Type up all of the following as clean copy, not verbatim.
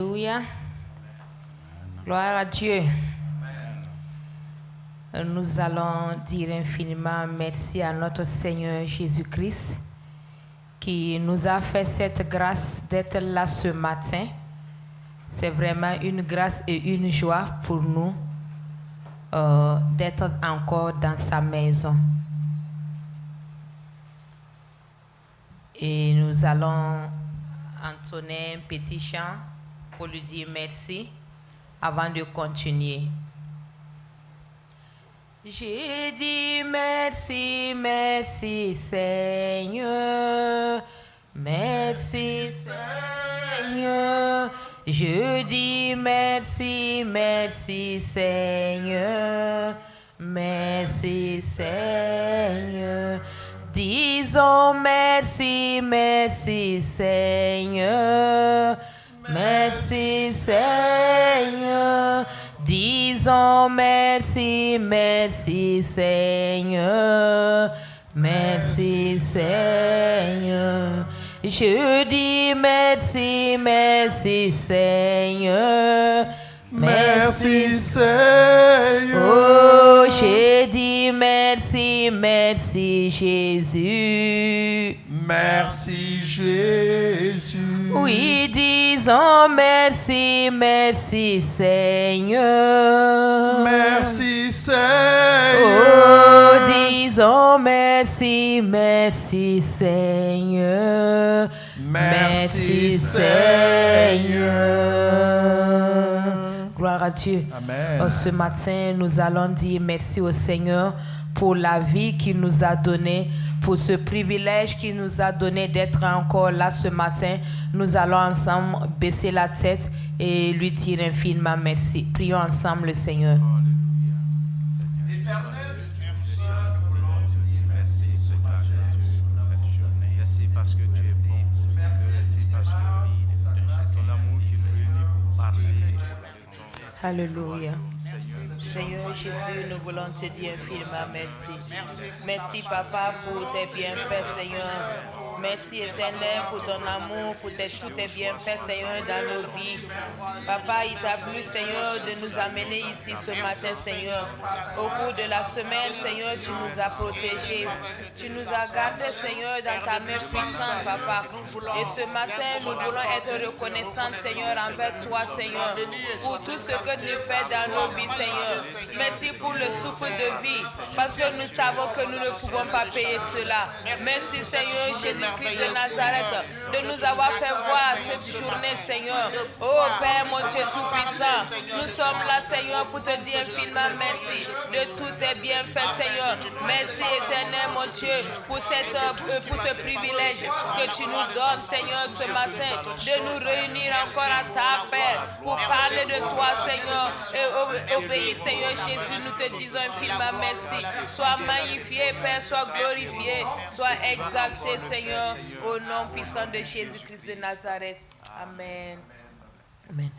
Alléluia. Gloire à Dieu. Nous allons dire infiniment merci à notre Seigneur Jésus-Christ qui nous a fait cette grâce d'être là ce matin. C'est vraiment une grâce et une joie pour nous d'être encore dans sa maison. Et nous allons entonner un petit chant pour lui dire merci avant de continuer. J'ai dit merci, merci Seigneur, merci Seigneur. Je dis merci, merci Seigneur, merci Seigneur. Disons merci, merci Seigneur, merci Seigneur. Disons merci, merci Seigneur, merci Seigneur. Je dis merci, merci Seigneur, merci Seigneur. Oh, j'ai dit merci, merci Jésus. Merci Jésus. Oui, disons merci, merci Seigneur. Merci Seigneur. Oh, disons merci, merci Seigneur. Merci Seigneur. Gloire à Dieu. Amen. Ce matin, nous allons dire merci au Seigneur pour la vie qu'il nous a donnée, pour ce privilège qu'il nous a donné d'être encore là ce matin. Nous allons ensemble baisser la tête et lui dire infiniment merci. Prions ensemble le Seigneur. Éternel, merci pour l'homme, merci Seigneur Jésus cette journée. Merci parce que tu es bon. Merci parce que c'est ton amour qui nous réunit pour parler. Alléluia. Seigneur Jésus, nous voulons te dire infiniment merci. Merci Papa pour tes bienfaits, Seigneur. Merci Éternel pour ton amour, pour tous tes bienfaits, Seigneur, dans nos vies. Papa, il t'a plu, Seigneur, de nous amener ici ce matin, Seigneur. Au cours de la semaine, Seigneur, tu nous as protégés. Tu nous as gardés, Seigneur, dans ta main puissante, Papa. Et ce matin, nous voulons être reconnaissants, Seigneur, envers toi, Seigneur, pour tout ce que tu fais dans nos vies, Seigneur. Merci pour le souffle de vie, parce que nous savons que nous ne pouvons pas payer cela. Merci, Seigneur Jésus-Christ de Nazareth, de nous avoir fait voir cette journée, Seigneur. Oh Père, mon Dieu tout-puissant, nous sommes là, Seigneur, pour te dire infiniment merci de tous tes bienfaits, Seigneur. Merci, éternel, mon Dieu, pour ce privilège que tu nous donnes, Seigneur, ce matin, de nous réunir encore à ta Père, pour parler de toi, Seigneur, et obéir, Seigneur Jésus. Nous te disons infiniment merci. Sois magnifié, Père, sois glorifié, sois exalté, Seigneur, au nom puissant de Jésus-Christ de Nazareth. Amen. Amen.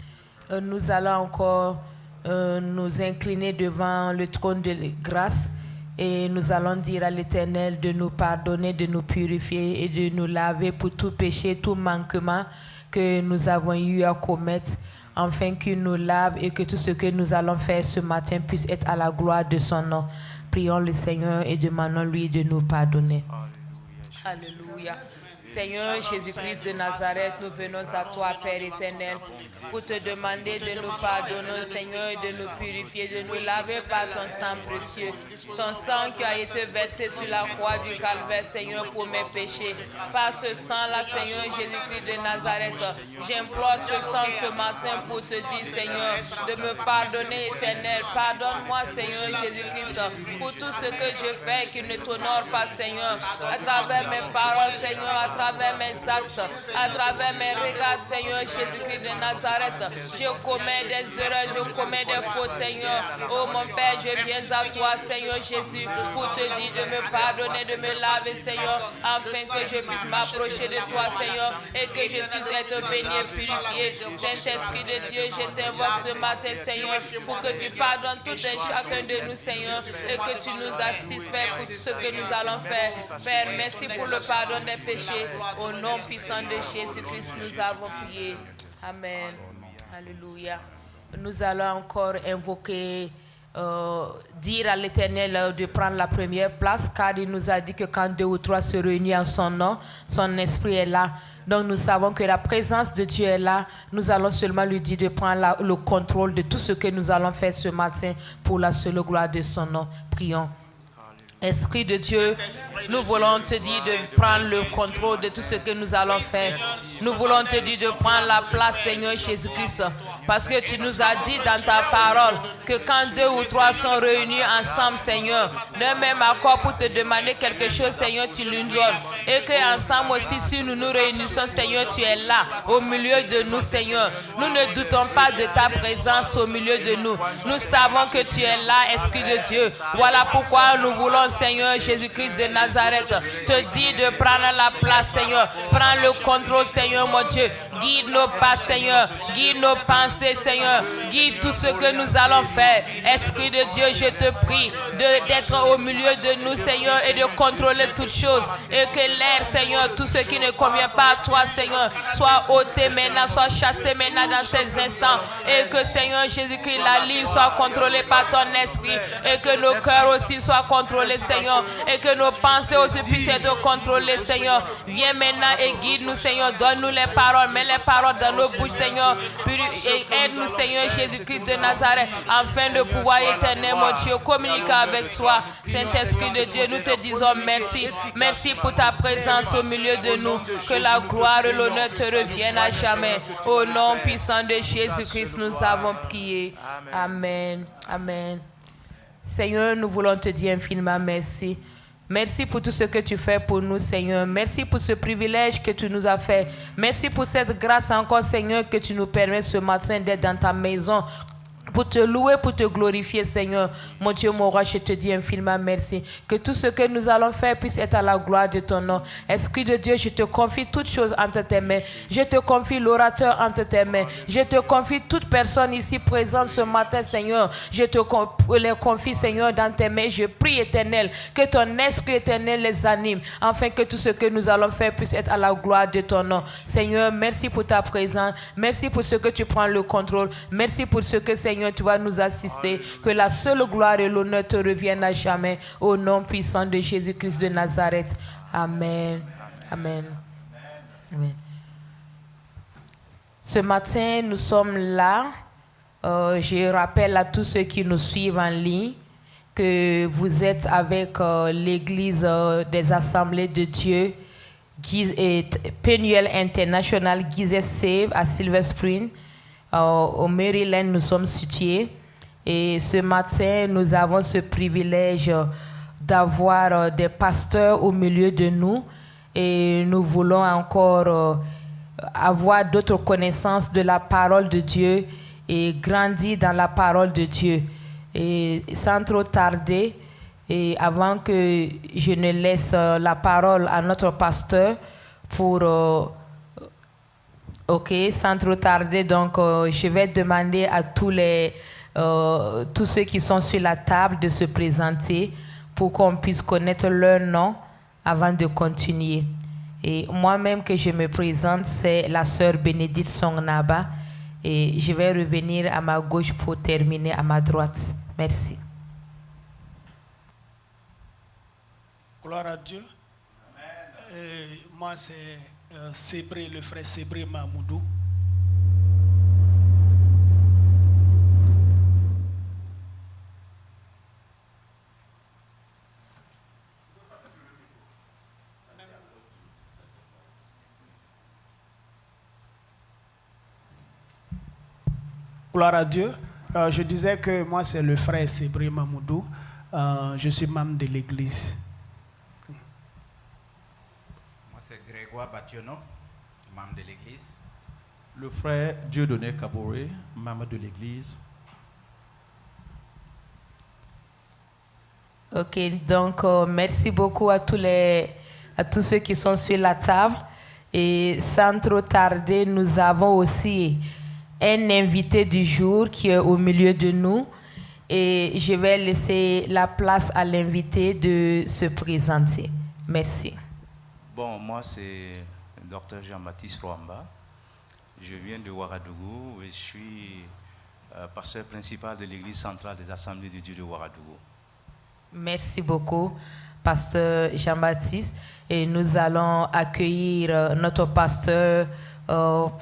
Nous allons encore nous incliner devant le trône de grâce et nous allons dire à l'Éternel de nous pardonner, de nous purifier et de nous laver pour tout péché, tout manquement que nous avons eu à commettre, afin qu'il nous lave et que tout ce que nous allons faire ce matin puisse être à la gloire de son nom. Prions le Seigneur et demandons-lui de nous pardonner. Alléluia. Seigneur Jésus-Christ de Nazareth, nous venons à toi, Père éternel, pour te demander de nous pardonner, Seigneur, et de nous purifier, de nous laver par ton sang précieux. Ton sang qui a été versé sur la croix du Calvaire, Seigneur, pour mes péchés. Par ce sang-là, Seigneur Jésus-Christ de Nazareth, j'implore ce sang ce matin pour te dire, Seigneur, de me pardonner, éternel. Pardonne-moi, Seigneur Jésus-Christ, pour tout ce que je fais qui ne t'honore pas, Seigneur, à travers mes paroles, Seigneur, à travers mes actes, à travers mes regards, Seigneur Jésus-Christ de Nazareth. Je commets des erreurs, je commets des fautes, Seigneur. Oh mon Père, je viens à toi, Seigneur Jésus, pour te dire de me pardonner, de me laver, Seigneur, afin que je puisse m'approcher de toi, Seigneur, et que je puisse être béni et purifié. Saint-Esprit de Dieu, je t'invoque ce matin, Seigneur, pour que tu pardonnes tout et chacun de nous, Seigneur, et que tu nous assistes, Père, pour tout ce que nous allons faire. Père, merci pour le pardon des péchés. Au nom puissant de Jésus-Christ, nous avons prié. Amen. Alléluia. Nous allons encore invoquer, dire à l'Éternel de prendre la première place, car il nous a dit que quand 2 ou 3 se réunissent en son nom, son esprit est là. Donc nous savons que la présence de Dieu est là. Nous allons seulement lui dire de prendre le contrôle de tout ce que nous allons faire ce matin pour la seule gloire de son nom. Prions. Esprit de Dieu, nous voulons te dire de prendre le contrôle de tout ce que nous allons faire. Nous voulons te dire de prendre la place, Seigneur Jésus-Christ. Parce que tu nous as dit dans ta parole que quand 2 ou 3 sont réunis ensemble, Seigneur, d'un même accord pour te demander quelque chose, Seigneur, tu nous donnes. Et qu'ensemble aussi, si nous nous réunissons, Seigneur, tu es là, au milieu de nous, Seigneur. Nous ne doutons pas de ta présence au milieu de nous. Nous savons que tu es là, Esprit de Dieu. Voilà pourquoi nous voulons, Seigneur Jésus-Christ de Nazareth, te dire de prendre la place, Seigneur. Prends le contrôle, Seigneur, mon Dieu. Guide nos pas, Seigneur. Guide nos pensées, Seigneur. Guide tout ce que nous allons faire. Esprit de Dieu, je te prie d'être au milieu de nous, Seigneur, et de contrôler toutes choses. Et que l'air, Seigneur, tout ce qui ne convient pas à toi, Seigneur, soit ôté maintenant, soit chassé maintenant dans ces instants. Et que, Seigneur Jésus-Christ, la ligne soit contrôlée par ton esprit. Et que nos cœurs aussi soient contrôlés, Seigneur. Et que nos pensées aussi puissent être contrôlées, Seigneur. Viens maintenant et guide-nous, Seigneur. Donne-nous les paroles. Mets les paroles dans nos bouches, Seigneur. Et aide-nous, Seigneur Jésus-Christ de Nazareth, afin de pouvoir, éternel, mon Dieu, communiquer avec toi. Saint-Esprit de Dieu, nous te disons merci. Merci pour ta présence au milieu de nous. Que la gloire et l'honneur te reviennent à jamais. Au nom puissant de Jésus-Christ, nous avons prié. Amen. Amen. Seigneur, nous voulons te dire infiniment merci. Merci pour tout ce que tu fais pour nous, Seigneur. Merci pour ce privilège que tu nous as fait. Merci pour cette grâce encore, Seigneur, que tu nous permets ce matin d'être dans ta maison. Pour te louer, pour te glorifier, Seigneur. Mon Dieu, mon roi, je te dis infiniment merci. Que tout ce que nous allons faire puisse être à la gloire de ton nom. Esprit de Dieu, je te confie toutes choses entre tes mains. Je te confie l'orateur entre tes mains. Je te confie toute personne ici présente ce matin, Seigneur. Je te les confie, Seigneur, dans tes mains. Je prie, éternel, que ton esprit éternel les anime, afin que tout ce que nous allons faire puisse être à la gloire de ton nom. Seigneur, merci pour ta présence. Merci pour ce que tu prends le contrôle. Merci pour ce que, Seigneur, tu vas nous assister. Que la seule gloire et l'honneur te reviennent à jamais. Au nom puissant de Jésus-Christ de Nazareth. Amen. Amen. Amen. Ce matin, nous sommes là. Je rappelle à tous ceux qui nous suivent en ligne que vous êtes avec l'Église des Assemblées de Dieu, Penuel International, Gizeh Save à Silver Spring. Au Maryland, nous sommes situés. Et ce matin, nous avons ce privilège d'avoir des pasteurs au milieu de nous. Et nous voulons encore avoir d'autres connaissances de la parole de Dieu et grandir dans la parole de Dieu. Et sans trop tarder, et avant que je ne laisse la parole à notre pasteur pour... Ok, sans trop tarder, donc je vais demander à tous ceux qui sont sur la table de se présenter pour qu'on puisse connaître leur nom avant de continuer. Et moi-même que je me présente, c'est la sœur Bénédicte Songnaba et je vais revenir à ma gauche pour terminer à ma droite. Merci. Gloire à Dieu. Moi, c'est Sébré, le frère Sébré Mahmoudou. Gloire à Dieu. Je disais que moi, c'est le frère Sébré Mahmoudou. Je suis membre de l'église. Grégoire Bationo, membre de l'église. Le frère Dieudonné Kaboré, membre de l'église. Ok, donc merci beaucoup à tous ceux qui sont sur la table. Et sans trop tarder, nous avons aussi un invité du jour qui est au milieu de nous. Et je vais laisser la place à l'invité de se présenter. Merci. Bon, moi, c'est Dr Jean-Baptiste Rwamba. Je viens de Ouagadougou et je suis pasteur principal de l'église centrale des Assemblées de Dieu de Ouagadougou. Merci beaucoup, pasteur Jean-Baptiste. Et nous allons accueillir notre pasteur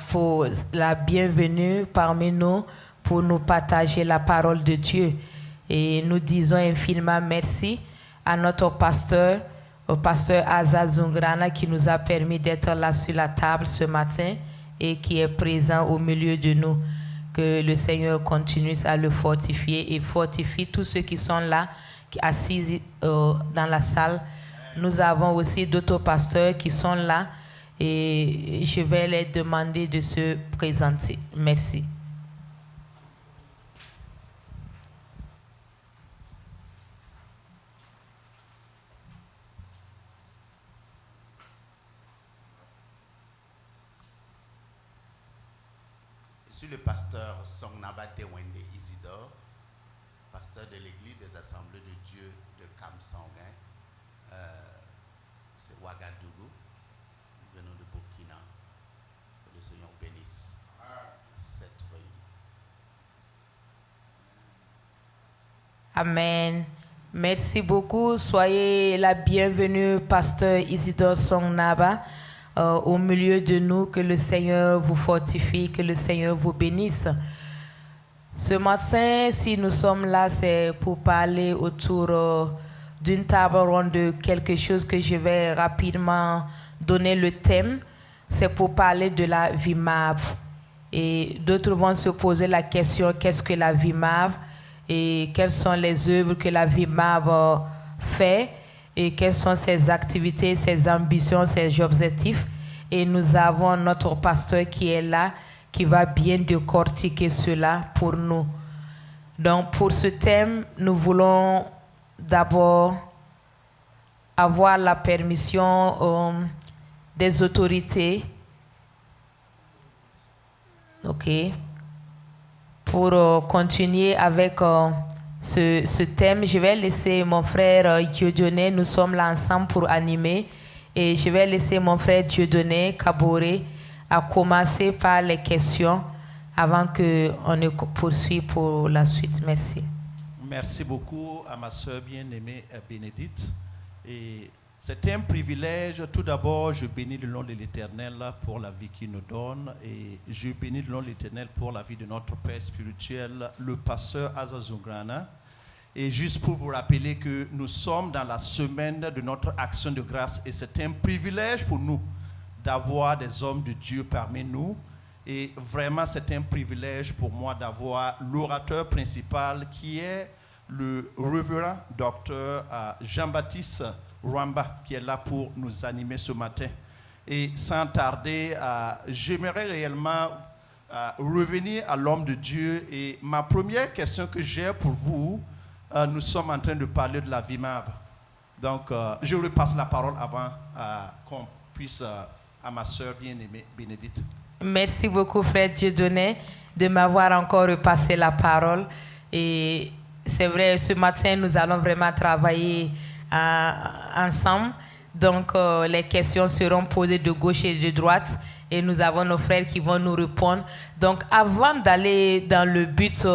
pour la bienvenue parmi nous pour nous partager la parole de Dieu. Et nous disons infiniment merci à notre pasteur, au pasteur Asa Zungrana, qui nous a permis d'être là sur la table ce matin et qui est présent au milieu de nous. Que le Seigneur continue à le fortifier et fortifie tous ceux qui sont là, assis dans la salle. Nous avons aussi d'autres pasteurs qui sont là et je vais les demander de se présenter. Merci. Je suis le pasteur Songnaba Dewende Isidore, pasteur de l'église des Assemblées de Dieu de Kamsanguin. C'est Ouagadougou, nous venons de Burkina. Que le Seigneur bénisse cette réunion. Amen. Merci beaucoup. Soyez la bienvenue, pasteur Isidore Songnaba, au milieu de nous. Que le Seigneur vous fortifie, que le Seigneur vous bénisse. Ce matin, si nous sommes là, c'est pour parler autour d'une table ronde de quelque chose que je vais rapidement donner le thème. C'est pour parler de la VIMAV. Et d'autres vont se poser la question, qu'est-ce que la VIMAV et quelles sont les œuvres que la VIMAV fait et quelles sont ses activités, ses ambitions, ses objectifs. Et nous avons notre pasteur qui est là, qui va bien décortiquer cela pour nous. Donc, pour ce thème, nous voulons d'abord avoir la permission des autorités. OK. Pour continuer avec ce thème, je vais laisser mon frère Dieudonné, nous sommes là ensemble pour animer, et je vais laisser mon frère Dieudonné Kaboré à commencer par les questions avant qu'on ne poursuive pour la suite. Merci. Merci beaucoup à ma soeur bien-aimée Bénédicte. Et c'est un privilège. Tout d'abord, je bénis le nom de l'Éternel pour la vie qu'il nous donne. Et je bénis le nom de l'Éternel pour la vie de notre Père spirituel, le pasteur Asa Zungrana. Et juste pour vous rappeler que nous sommes dans la semaine de notre action de grâce. Et c'est un privilège pour nous d'avoir des hommes de Dieu parmi nous. Et vraiment, c'est un privilège pour moi d'avoir l'orateur principal qui est le révérend docteur Jean-Baptiste Rwamba, qui est là pour nous animer ce matin. Et sans tarder, j'aimerais réellement revenir à l'homme de Dieu. Et ma première question que j'ai pour vous, nous sommes en train de parler de la VIMAV. Donc, je repasse la parole avant qu'on puisse... à ma soeur bien-aimée Bénédicte. Merci beaucoup, frère Dieudonné, de m'avoir encore repassé la parole. Et c'est vrai, ce matin, nous allons vraiment travailler ensemble. Donc, les questions seront posées de gauche et de droite. Et nous avons nos frères qui vont nous répondre. Donc, avant d'aller dans le but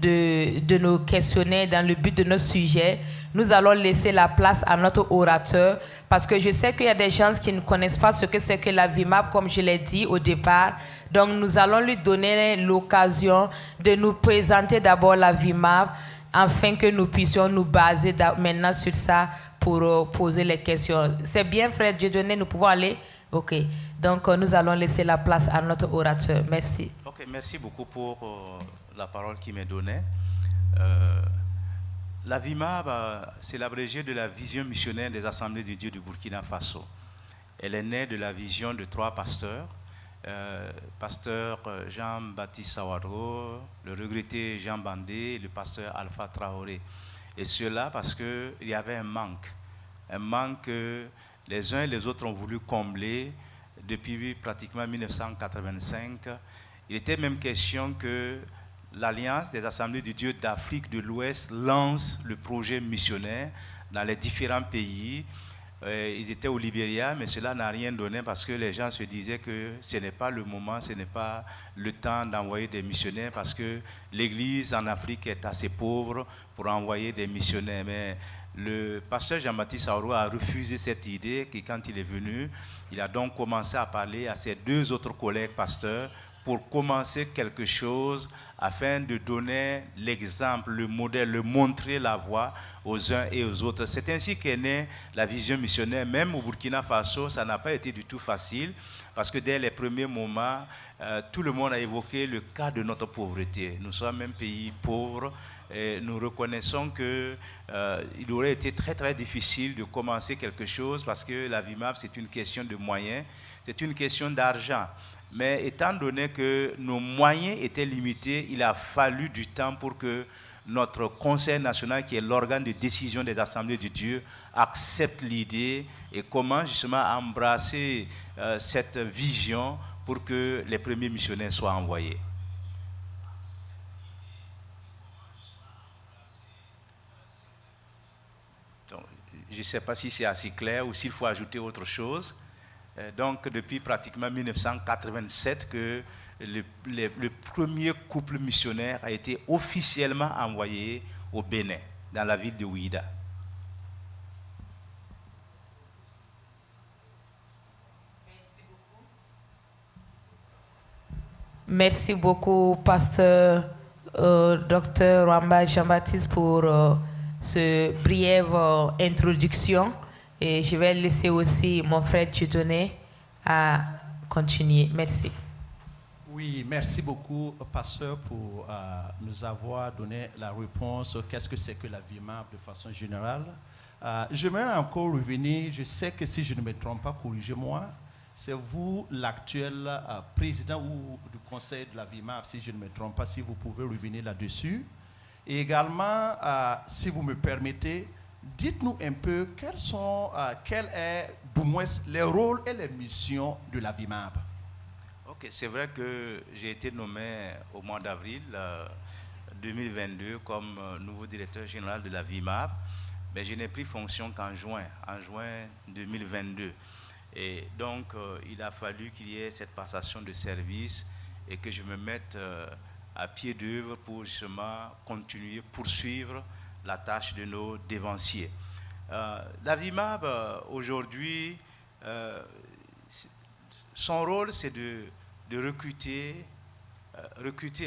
de nos questionnaires, dans le but de nos sujets, nous allons laisser la place à notre orateur, parce que je sais qu'il y a des gens qui ne connaissent pas ce que c'est que la VIMAV, comme je l'ai dit au départ. Donc, nous allons lui donner l'occasion de nous présenter d'abord la VIMAV, afin que nous puissions nous baser maintenant sur ça pour poser les questions. C'est bien, frère Dieudonné, nous pouvons aller? OK. Donc, nous allons laisser la place à notre orateur. Merci. OK, merci beaucoup pour la parole qui m'est donnée. La VIMAV, c'est l'abrégé de la vision missionnaire des Assemblées de Dieu du Burkina Faso. Elle est née de la vision de 3 pasteurs, pasteur Jean-Baptiste Sawaro, le regretté Jean Bandé et le pasteur Alpha Traoré. Et cela parce qu'il y avait un manque que les uns et les autres ont voulu combler depuis pratiquement 1985. Il était même question que l'Alliance des Assemblées de Dieu d'Afrique de l'Ouest lance le projet missionnaire dans les différents pays Ils étaient au Libéria, mais cela n'a rien donné parce que les gens se disaient que ce n'est pas le moment, ce n'est pas le temps d'envoyer des missionnaires parce que l'Église en Afrique est assez pauvre pour envoyer des missionnaires. Mais le pasteur Jean-Baptiste Saoro a refusé cette idée et quand il est venu, il a donc commencé à parler à ses 2 autres collègues pasteurs pour commencer quelque chose afin de donner l'exemple, le modèle, de montrer la voie aux uns et aux autres. C'est ainsi qu'est née la vision missionnaire. Même au Burkina Faso, ça n'a pas été du tout facile parce que dès les premiers moments, tout le monde a évoqué le cas de notre pauvreté. Nous sommes un pays pauvre et nous reconnaissons qu'il aurait été très très difficile de commencer quelque chose parce que la VIMAB, c'est une question de moyens, c'est une question d'argent. Mais étant donné que nos moyens étaient limités, il a fallu du temps pour que notre Conseil national, qui est l'organe de décision des Assemblées de Dieu, accepte l'idée et commence justement à embrasser cette vision pour que les premiers missionnaires soient envoyés. Donc, je ne sais pas si c'est assez clair ou s'il faut ajouter autre chose. Donc, depuis pratiquement 1987 que le premier couple missionnaire a été officiellement envoyé au Bénin, dans la ville de Ouidah. Merci beaucoup, pasteur Dr Wamba Jean-Baptiste, pour ce brève introduction. Et je vais laisser aussi mon frère Dieudonné à continuer. Merci. Oui, merci beaucoup, pasteur, pour nous avoir donné la réponse. Qu'est-ce que c'est que la VIMAB de façon générale? J'aimerais encore revenir. Je sais que si je ne me trompe pas, corrigez-moi. C'est vous l'actuel président du conseil de la VIMAB, si je ne me trompe pas, si vous pouvez revenir là-dessus. Et également, si vous me permettez, dites-nous un peu quel est du moins les rôles et les missions de la VIMAB. Ok, c'est vrai que j'ai été nommé au mois d'avril 2022 comme nouveau directeur général de la VIMAB, mais je n'ai pris fonction qu'en juin 2022. Et donc, il a fallu qu'il y ait cette passation de service et que je me mette à pied d'œuvre pour justement continuer, poursuivre la tâche de nos dévanciers. La VIMAB, aujourd'hui, son rôle, c'est de recruter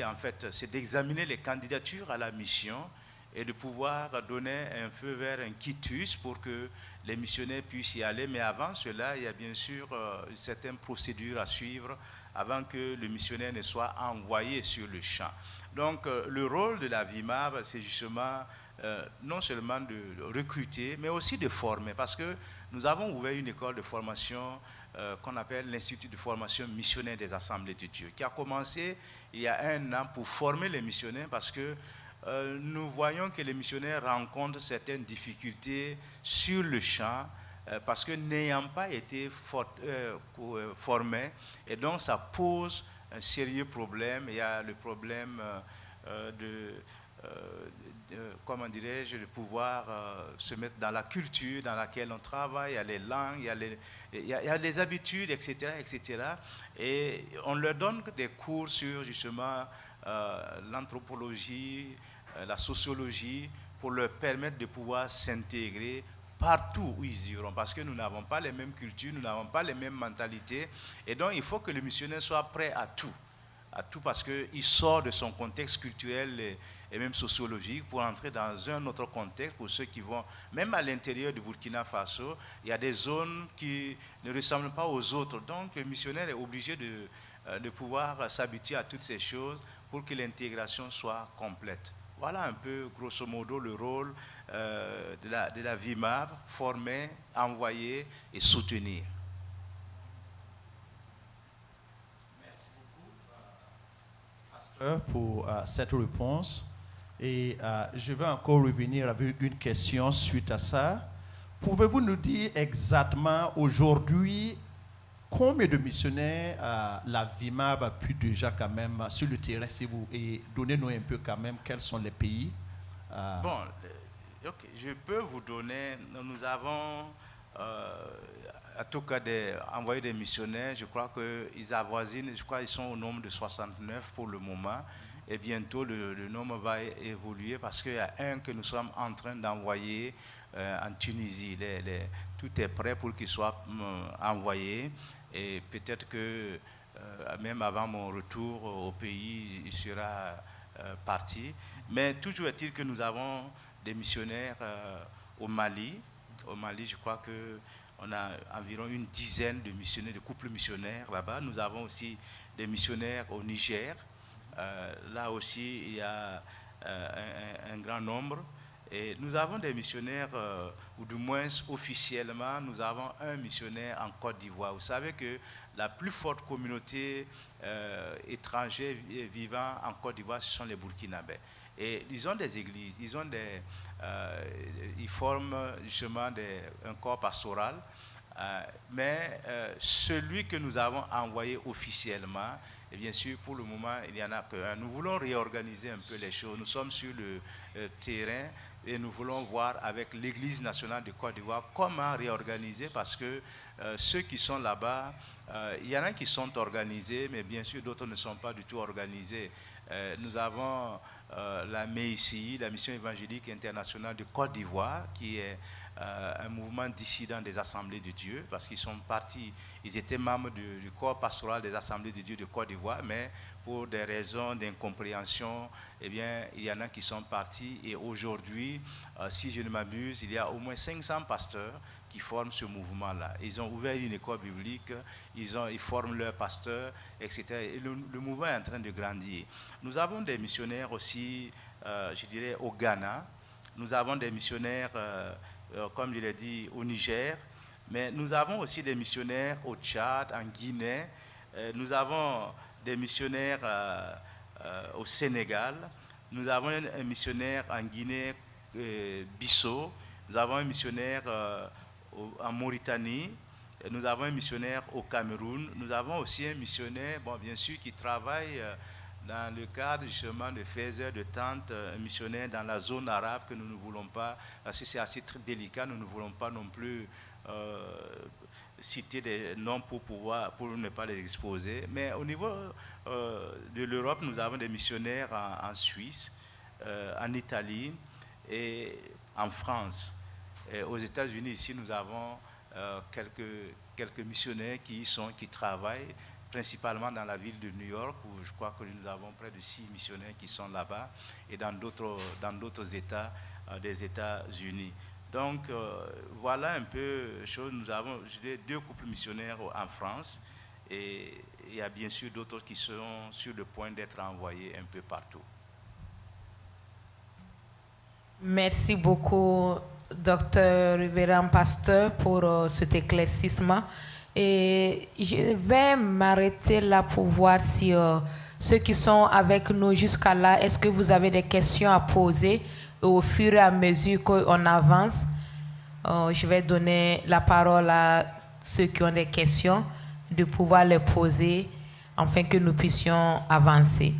en fait, c'est d'examiner les candidatures à la mission et de pouvoir donner un feu vert, un quitus pour que les missionnaires puissent y aller. Mais avant cela, il y a bien sûr une certaine procédure à suivre avant que le missionnaire ne soit envoyé sur le champ. Donc, le rôle de la VIMAB, c'est justement non seulement de recruter, mais aussi de former, parce que nous avons ouvert une école de formation qu'on appelle l'Institut de formation missionnaire des Assemblées de Dieu, qui a commencé il y a 1 an pour former les missionnaires, parce que nous voyons que les missionnaires rencontrent certaines difficultés sur le champ, parce que n'ayant pas été formés, et donc ça pose un sérieux problème. Il y a le problème comment dirais-je, de pouvoir se mettre dans la culture dans laquelle on travaille, il y a les langues, il y a les habitudes, etc., etc. Et on leur donne des cours sur justement l'anthropologie, la sociologie, pour leur permettre de pouvoir s'intégrer partout où ils iront, parce que nous n'avons pas les mêmes cultures, nous n'avons pas les mêmes mentalités, et donc il faut que le missionnaire soit prêt à tout, parce qu'il sort de son contexte culturel et même sociologique pour entrer dans un autre contexte. Pour ceux qui vont, même à l'intérieur du Burkina Faso, il y a des zones qui ne ressemblent pas aux autres, donc le missionnaire est obligé de pouvoir s'habituer à toutes ces choses pour que l'intégration soit complète. Voilà un peu, grosso modo, le rôle de la VIMAB, former, envoyer et soutenir. Merci beaucoup, pasteur, pour cette réponse. Et je vais encore revenir avec une question suite à ça. Pouvez-vous nous dire exactement aujourd'hui combien de missionnaires la VIMAB a pu déjà quand même sur le terrain, si vous, et donnez-nous un peu quand même quels sont les pays. Bon, okay, je peux vous donner, nous avons en tout cas envoyer des missionnaires. Je crois qu'ils avoisinent, ils sont au nombre de 69 pour le moment. Et bientôt, le nombre va évoluer parce qu'il y a un que nous sommes en train d'envoyer en Tunisie. Tout est prêt pour qu'il soit envoyé. Et peut-être que même avant mon retour au pays, il sera parti. Mais toujours est-il que nous avons des missionnaires au Mali. Au Mali, je crois qu'on a environ une dizaine de missionnaires, de couples missionnaires là-bas. Nous avons aussi des missionnaires au Niger. Là aussi, il y a un grand nombre. Et nous avons des missionnaires, ou du moins officiellement, nous avons un missionnaire en Côte d'Ivoire. Vous savez que la plus forte communauté étrangère vivant en Côte d'Ivoire, ce sont les Burkinabés. Et ils ont des églises, ils forment justement un corps pastoral. Mais celui que nous avons envoyé officiellement, et bien sûr, pour le moment, il y en a qu'un. Nous voulons réorganiser un peu les choses. Nous sommes sur le terrain et nous voulons voir avec l'Église nationale de Côte d'Ivoire comment réorganiser, parce que ceux qui sont là-bas, il y en a qui sont organisés, mais bien sûr, d'autres ne sont pas du tout organisés. Nous avons la MICI, la Mission évangélique internationale de Côte d'Ivoire, qui est un mouvement dissident des Assemblées de Dieu, parce qu'ils sont partis, ils étaient membres du corps pastoral des Assemblées de Dieu de Côte d'Ivoire, mais pour des raisons d'incompréhension, eh bien, il y en a qui sont partis. Et aujourd'hui, si je ne m'abuse, il y a au moins 500 pasteurs qui forment ce mouvement-là. Ils ont ouvert une école biblique, ils forment leurs pasteurs, etc. Et le mouvement est en train de grandir. Nous avons des missionnaires aussi, je dirais, au Ghana. Nous avons des missionnaires, comme je l'ai dit, au Niger. Mais nous avons aussi des missionnaires au Tchad, en Guinée. Nous avons des missionnaires au Sénégal. Nous avons un missionnaire en Guinée-Bissau. Nous avons un missionnaire en Mauritanie. Nous avons un missionnaire au Cameroun. Nous avons aussi un missionnaire, bon, bien sûr, qui travaille dans le cadre justement de faiseurs de tentes, un missionnaire dans la zone arabe que nous ne voulons pas, parce que c'est assez très délicat, nous ne voulons pas non plus citer des noms pour ne pas les exposer. Mais au niveau de l'Europe, nous avons des missionnaires en Suisse, en Italie et en France. Et aux États-Unis, ici, nous avons quelques missionnaires qui travaillent, principalement dans la ville de New York, où je crois que nous avons près de 6 missionnaires qui sont là-bas, et dans d'autres États des États-Unis. Donc, voilà un peu les choses. Nous avons 2 couples missionnaires en France, et il y a bien sûr d'autres qui sont sur le point d'être envoyés un peu partout. Merci beaucoup, Docteur Révérend Pasteur, pour cet éclaircissement. Et je vais m'arrêter là pour voir si ceux qui sont avec nous jusqu'à là, est-ce que vous avez des questions à poser au fur et à mesure qu'on avance? Je vais donner la parole à ceux qui ont des questions, de pouvoir les poser afin que nous puissions avancer.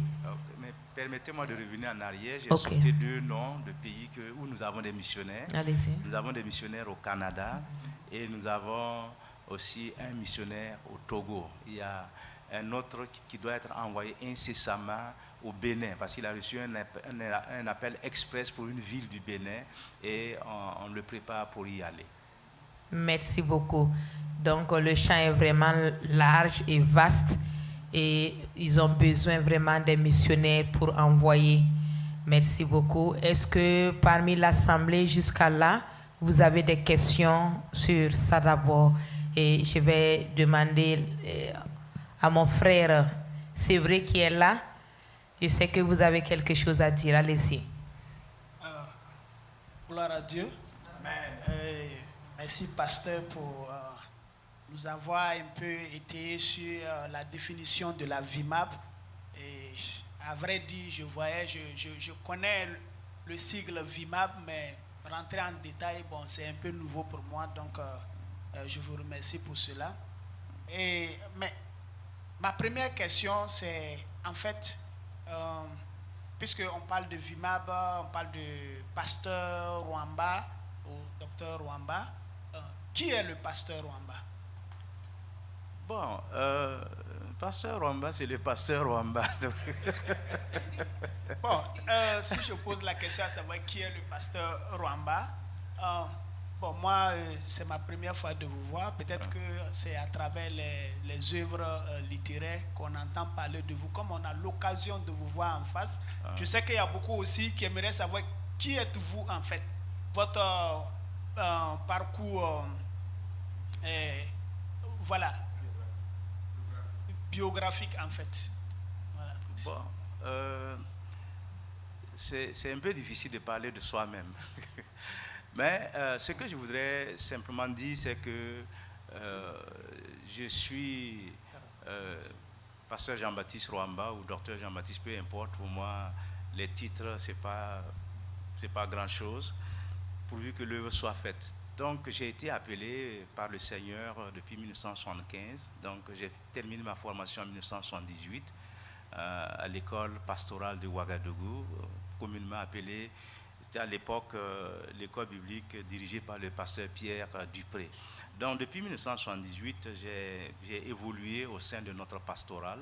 Mais permettez-moi de revenir en arrière. J'ai Okay. sauté 2 noms de pays où nous avons des missionnaires. Allez-y. Nous avons des missionnaires au Canada et nous avons aussi un missionnaire au Togo. Il y a un autre qui doit être envoyé incessamment au Bénin, parce qu'il a reçu un appel express pour une ville du Bénin et on le prépare pour y aller. Merci beaucoup. Donc le champ est vraiment large et vaste et ils ont besoin vraiment des missionnaires pour envoyer. Merci beaucoup. Est-ce que parmi l'Assemblée jusqu'à là, vous avez des questions sur ça d'abord? Et je vais demander à mon frère, c'est vrai qui est là. Je sais que vous avez quelque chose à dire. Allez-y. Gloire à Dieu. Merci, pasteur, pour nous avoir un peu été sur la définition de la VIMAP. Et à vrai dire, je connais le sigle VIMAP, mais rentrer en détail, bon, c'est un peu nouveau pour moi. Donc, je vous remercie pour cela. Mais ma première question, c'est en fait, puisqu'on parle de VIMAB, on parle de pasteur Rwamba, ou docteur Rwamba, Qui est le pasteur Rwamba? Bon, pasteur Rwamba, c'est le pasteur Rwamba. Bon, si je pose la question à savoir qui est le pasteur Rwamba, bon, moi, c'est ma première fois de vous voir. Peut-être que c'est à travers les œuvres littéraires qu'on entend parler de vous. Comme on a l'occasion de vous voir en face, je sais qu'il y a beaucoup aussi qui aimeraient savoir qui êtes-vous en fait. Votre parcours, voilà, biographique en fait. Voilà. Bon, c'est un peu difficile de parler de soi-même. Mais ce que je voudrais simplement dire, c'est que je suis pasteur Jean-Baptiste Rwamba ou docteur Jean-Baptiste, peu importe. Pour moi, les titres, c'est pas grand-chose, pourvu que l'œuvre soit faite. Donc, j'ai été appelé par le Seigneur depuis 1975. Donc, j'ai terminé ma formation en 1978 à l'école pastorale de Ouagadougou, communément appelée, c'était à l'époque l'école biblique dirigée par le pasteur Pierre Dupré. Donc, depuis 1978, j'ai évolué au sein de notre pastorale.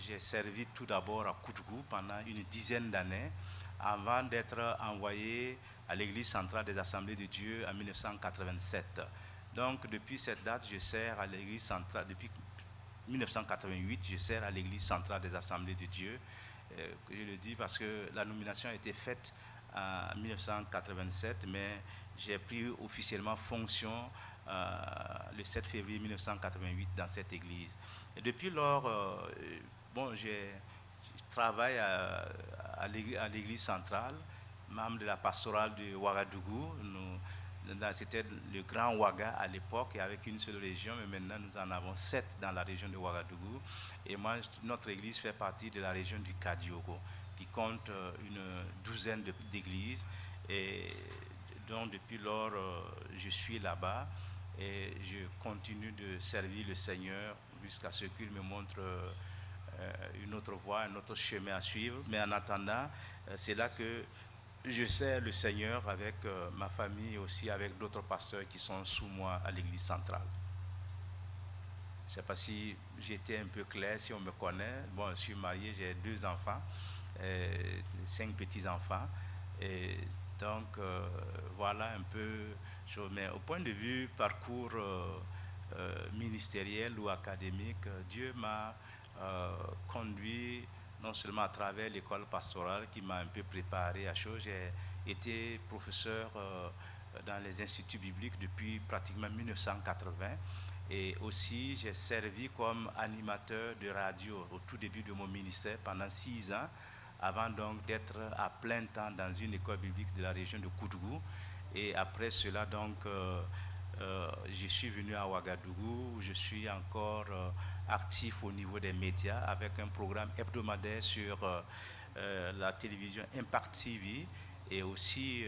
J'ai servi tout d'abord à Koudjougou pendant une dizaine d'années, avant d'être envoyé à l'église centrale des Assemblées de Dieu en 1987. Donc, depuis cette date, je sers à l'église centrale, depuis 1988, je sers à l'église centrale des Assemblées de Dieu. Je le dis parce que la nomination a été faite en 1987, mais j'ai pris officiellement fonction le 7 février 1988 dans cette église. Et depuis lors, bon, je travaille à l'église centrale, membre de la pastorale de Ouagadougou. C'était le grand Ouaga à l'époque, et avec une seule région, mais maintenant nous en avons 7 dans la région de Ouagadougou. Et moi, notre église fait partie de la région du Kadiogo, qui compte une douzaine d'églises. Et donc depuis lors, je suis là-bas et je continue de servir le Seigneur jusqu'à ce qu'il me montre une autre voie, un autre chemin à suivre. Mais en attendant, c'est là que je sers le Seigneur avec ma famille et aussi avec d'autres pasteurs qui sont sous moi à l'église centrale. Je ne sais pas si j'étais un peu clair, si on me connaît. Bon, je suis marié, j'ai 2 enfants, 5 petits-enfants. Et donc, voilà un peu. Mais au point de vue parcours ministériel ou académique, Dieu m'a conduit non seulement à travers l'école pastorale qui m'a un peu préparé à choses. J'ai été professeur dans les instituts bibliques depuis pratiquement 1980 et aussi j'ai servi comme animateur de radio au tout début de mon ministère pendant 6 ans avant donc d'être à plein temps dans une école biblique de la région de Koudjougou. Et après cela donc je suis venu à Ouagadougou où je suis encore actif au niveau des médias avec un programme hebdomadaire sur la télévision Impact TV et aussi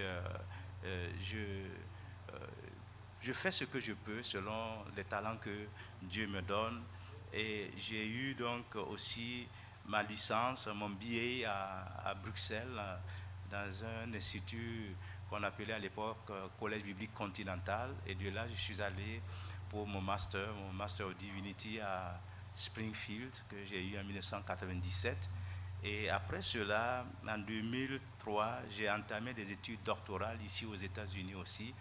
je fais ce que je peux selon les talents que Dieu me donne et j'ai eu donc aussi ma licence, mon BA à Bruxelles dans un institut qu'on appelait à l'époque Collège biblique continental et de là je suis allé pour mon master of Divinity à Springfield que j'ai eu en 1997 et après cela en 2003 j'ai entamé des études doctorales ici aux États-Unis aussi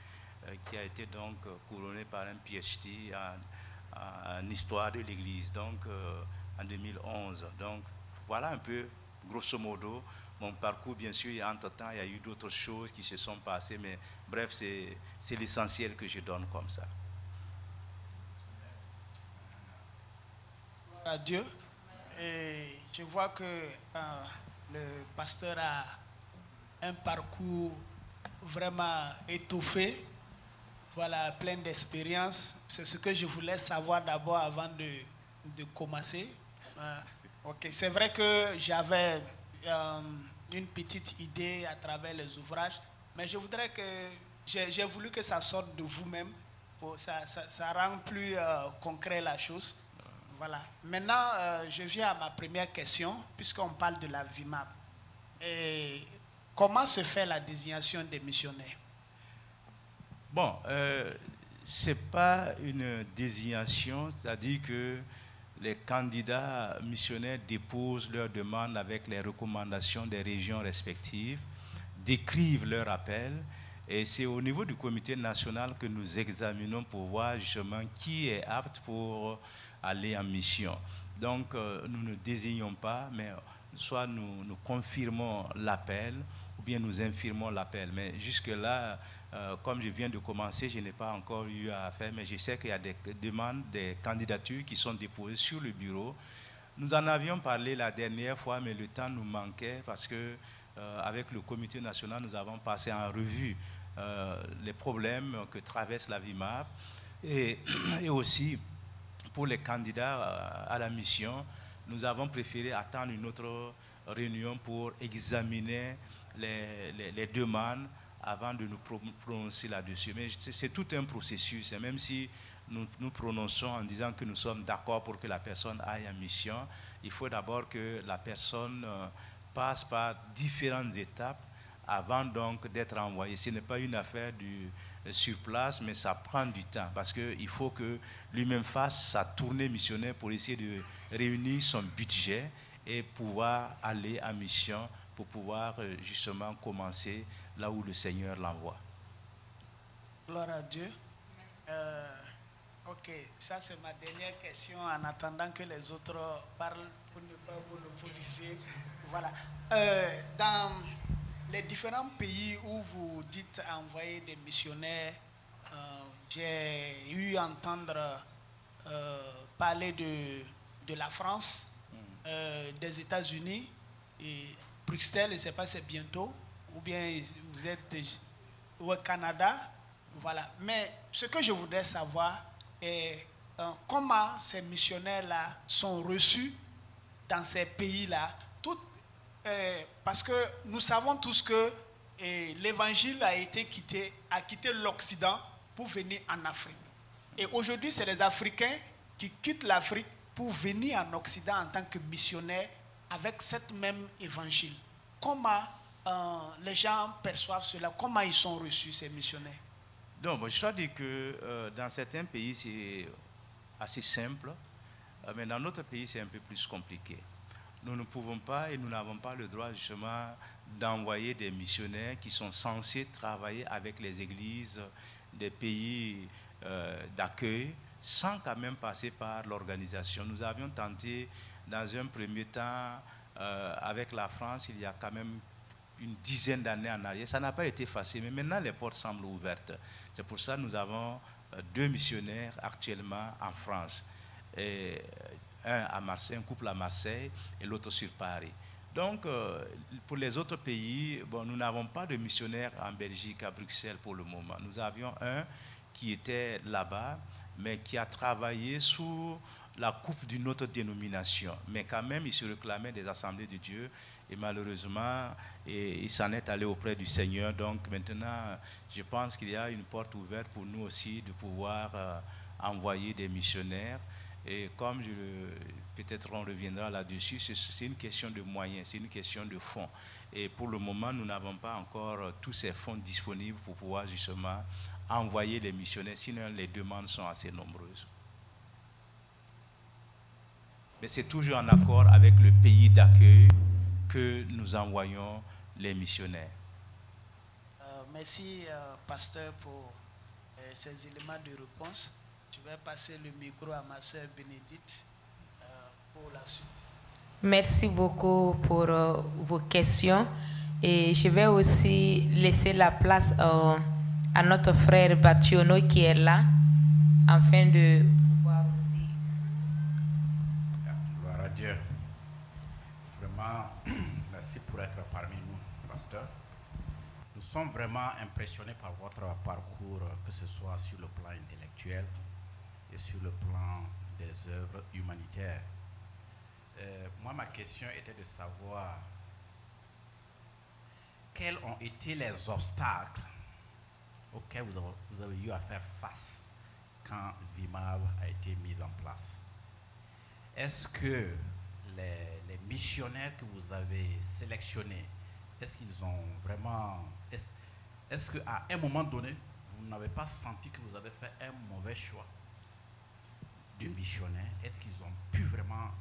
qui a été donc couronné par un PhD en histoire de l'Église donc en 2011. Donc voilà un peu grosso modo mon parcours. Bien sûr, entre-temps il y a eu d'autres choses qui se sont passées, mais bref c'est l'essentiel que je donne comme ça. À Dieu. Et je vois que le pasteur a un parcours vraiment étoffé, voilà, plein d'expérience. C'est ce que je voulais savoir d'abord avant de commencer. Ok, c'est vrai que j'avais une petite idée à travers les ouvrages, mais je voudrais que j'ai voulu que ça sorte de vous-même, ça rend plus concret la chose. Voilà. Maintenant, je viens à ma première question, puisqu'on parle de la VIMAP. Et comment se fait la désignation des missionnaires? Bon, ce n'est pas une désignation, c'est-à-dire que les candidats missionnaires déposent leurs demandes avec les recommandations des régions respectives, décrivent leur appel, et c'est au niveau du comité national que nous examinons pour voir justement qui est apte pour aller en mission. Donc nous ne désignons pas, mais soit nous confirmons l'appel, ou bien nous infirmons l'appel. Mais jusque-là, comme je viens de commencer, je n'ai pas encore eu à faire, mais je sais qu'il y a des demandes, des candidatures qui sont déposées sur le bureau. Nous en avions parlé la dernière fois, mais le temps nous manquait parce que avec le comité national, nous avons passé en revue les problèmes que traverse la VIMAP et aussi pour les candidats à la mission, nous avons préféré attendre une autre réunion pour examiner les demandes avant de nous prononcer là-dessus. Mais c'est tout un processus. Et même si nous prononçons en disant que nous sommes d'accord pour que la personne aille en mission, il faut d'abord que la personne passe par différentes étapes avant donc d'être envoyée. Ce n'est pas une affaire sur place, mais ça prend du temps parce qu'il faut que lui-même fasse sa tournée missionnaire pour essayer de réunir son budget et pouvoir aller en mission pour pouvoir justement commencer là où le Seigneur l'envoie. Gloire à Dieu. Ok, ça c'est ma dernière question en attendant que les autres parlent pour ne pas monopoliser. Voilà. Dans les différents pays où vous dites envoyer des missionnaires, j'ai eu à entendre parler de la France, des États-Unis, et Bruxelles, je ne sais pas si c'est bientôt, ou bien vous êtes au Canada. Voilà. Mais ce que je voudrais savoir est comment ces missionnaires-là sont reçus dans ces pays-là. Parce que nous savons tous que l'évangile a quitté l'Occident pour venir en Afrique. Et aujourd'hui, c'est les Africains qui quittent l'Afrique pour venir en Occident en tant que missionnaires avec cette même évangile. Comment les gens perçoivent cela? Comment ils sont reçus, ces missionnaires? Donc, je dois dire que dans certains pays, c'est assez simple, mais dans d'autres pays, c'est un peu plus compliqué. Nous ne pouvons pas et nous n'avons pas le droit justement d'envoyer des missionnaires qui sont censés travailler avec les églises des pays d'accueil sans quand même passer par l'organisation. Nous avions tenté dans un premier temps avec la France, il y a quand même une dizaine d'années en arrière. Ça n'a pas été facile, mais maintenant les portes semblent ouvertes. C'est pour ça que nous avons 2 missionnaires actuellement en France. Et un à Marseille, un couple à Marseille et l'autre sur Paris. Donc, pour les autres pays, bon, nous n'avons pas de missionnaires en Belgique, à Bruxelles pour le moment. Nous avions un qui était là-bas, mais qui a travaillé sous la coupe d'une autre dénomination. Mais quand même, il se réclamait des assemblées de Dieu. Et malheureusement, il s'en est allé auprès du Seigneur. Donc maintenant, je pense qu'il y a une porte ouverte pour nous aussi de pouvoir envoyer des missionnaires. Et comme peut-être on reviendra là-dessus, c'est une question de moyens, c'est une question de fonds. Et pour le moment, nous n'avons pas encore tous ces fonds disponibles pour pouvoir justement envoyer les missionnaires, sinon les demandes sont assez nombreuses. Mais c'est toujours en accord avec le pays d'accueil que nous envoyons les missionnaires. Merci, pasteur, pour ces éléments de réponse. Je vais passer le micro à ma sœur Bénédicte pour la suite. Merci beaucoup pour vos questions. Et je vais aussi laisser la place à notre frère Bationo qui est là, afin de pouvoir aussi... Gloire à Dieu. Vraiment, merci pour être parmi nous, pasteur. Nous sommes vraiment impressionnés par votre parcours, que ce soit sur le plan intellectuel et sur le plan des œuvres humanitaires. Moi, ma question était de savoir quels ont été les obstacles auxquels vous avez eu à faire face quand VIMAB a été mise en place. Est-ce que les missionnaires que vous avez sélectionnés, est-ce qu'ils ont vraiment... Est-ce qu'à un moment donné, vous n'avez pas senti que vous avez fait un mauvais choix de missionnaire? Est-ce qu'ils ont pu vraiment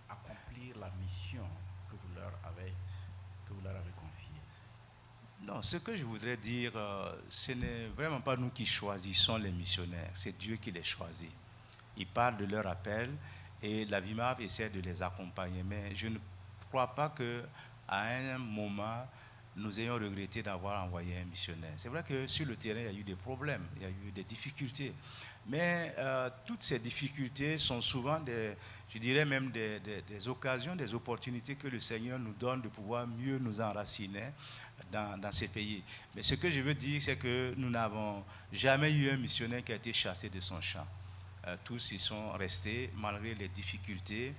accomplir la mission que vous leur avez confiée? Non, ce que je voudrais dire, ce n'est vraiment pas nous qui choisissons les missionnaires, c'est Dieu qui les choisit. Il parle de leur appel et la VIMAP essaie de les accompagner. Mais je ne crois pas qu'à un moment, nous ayons regretté d'avoir envoyé un missionnaire. C'est vrai que sur le terrain, il y a eu des problèmes, il y a eu des difficultés. Mais toutes ces difficultés sont souvent je dirais même des occasions, des opportunités que le Seigneur nous donne de pouvoir mieux nous enraciner dans ces pays. Mais ce que je veux dire, c'est que nous n'avons jamais eu un missionnaire qui a été chassé de son champ. Tous y sont restés malgré les difficultés.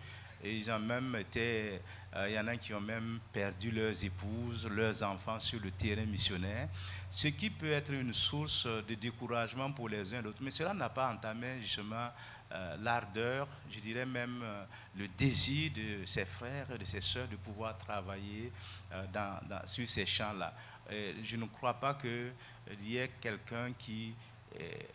Et ils ont même été, il y en a qui ont même perdu leurs épouses, leurs enfants sur le terrain missionnaire, ce qui peut être une source de découragement pour les uns et les autres. Mais cela n'a pas entamé justement l'ardeur, je dirais même le désir de ses frères et de ses sœurs de pouvoir travailler sur ces champs-là. Je ne crois pas qu'il y ait quelqu'un qui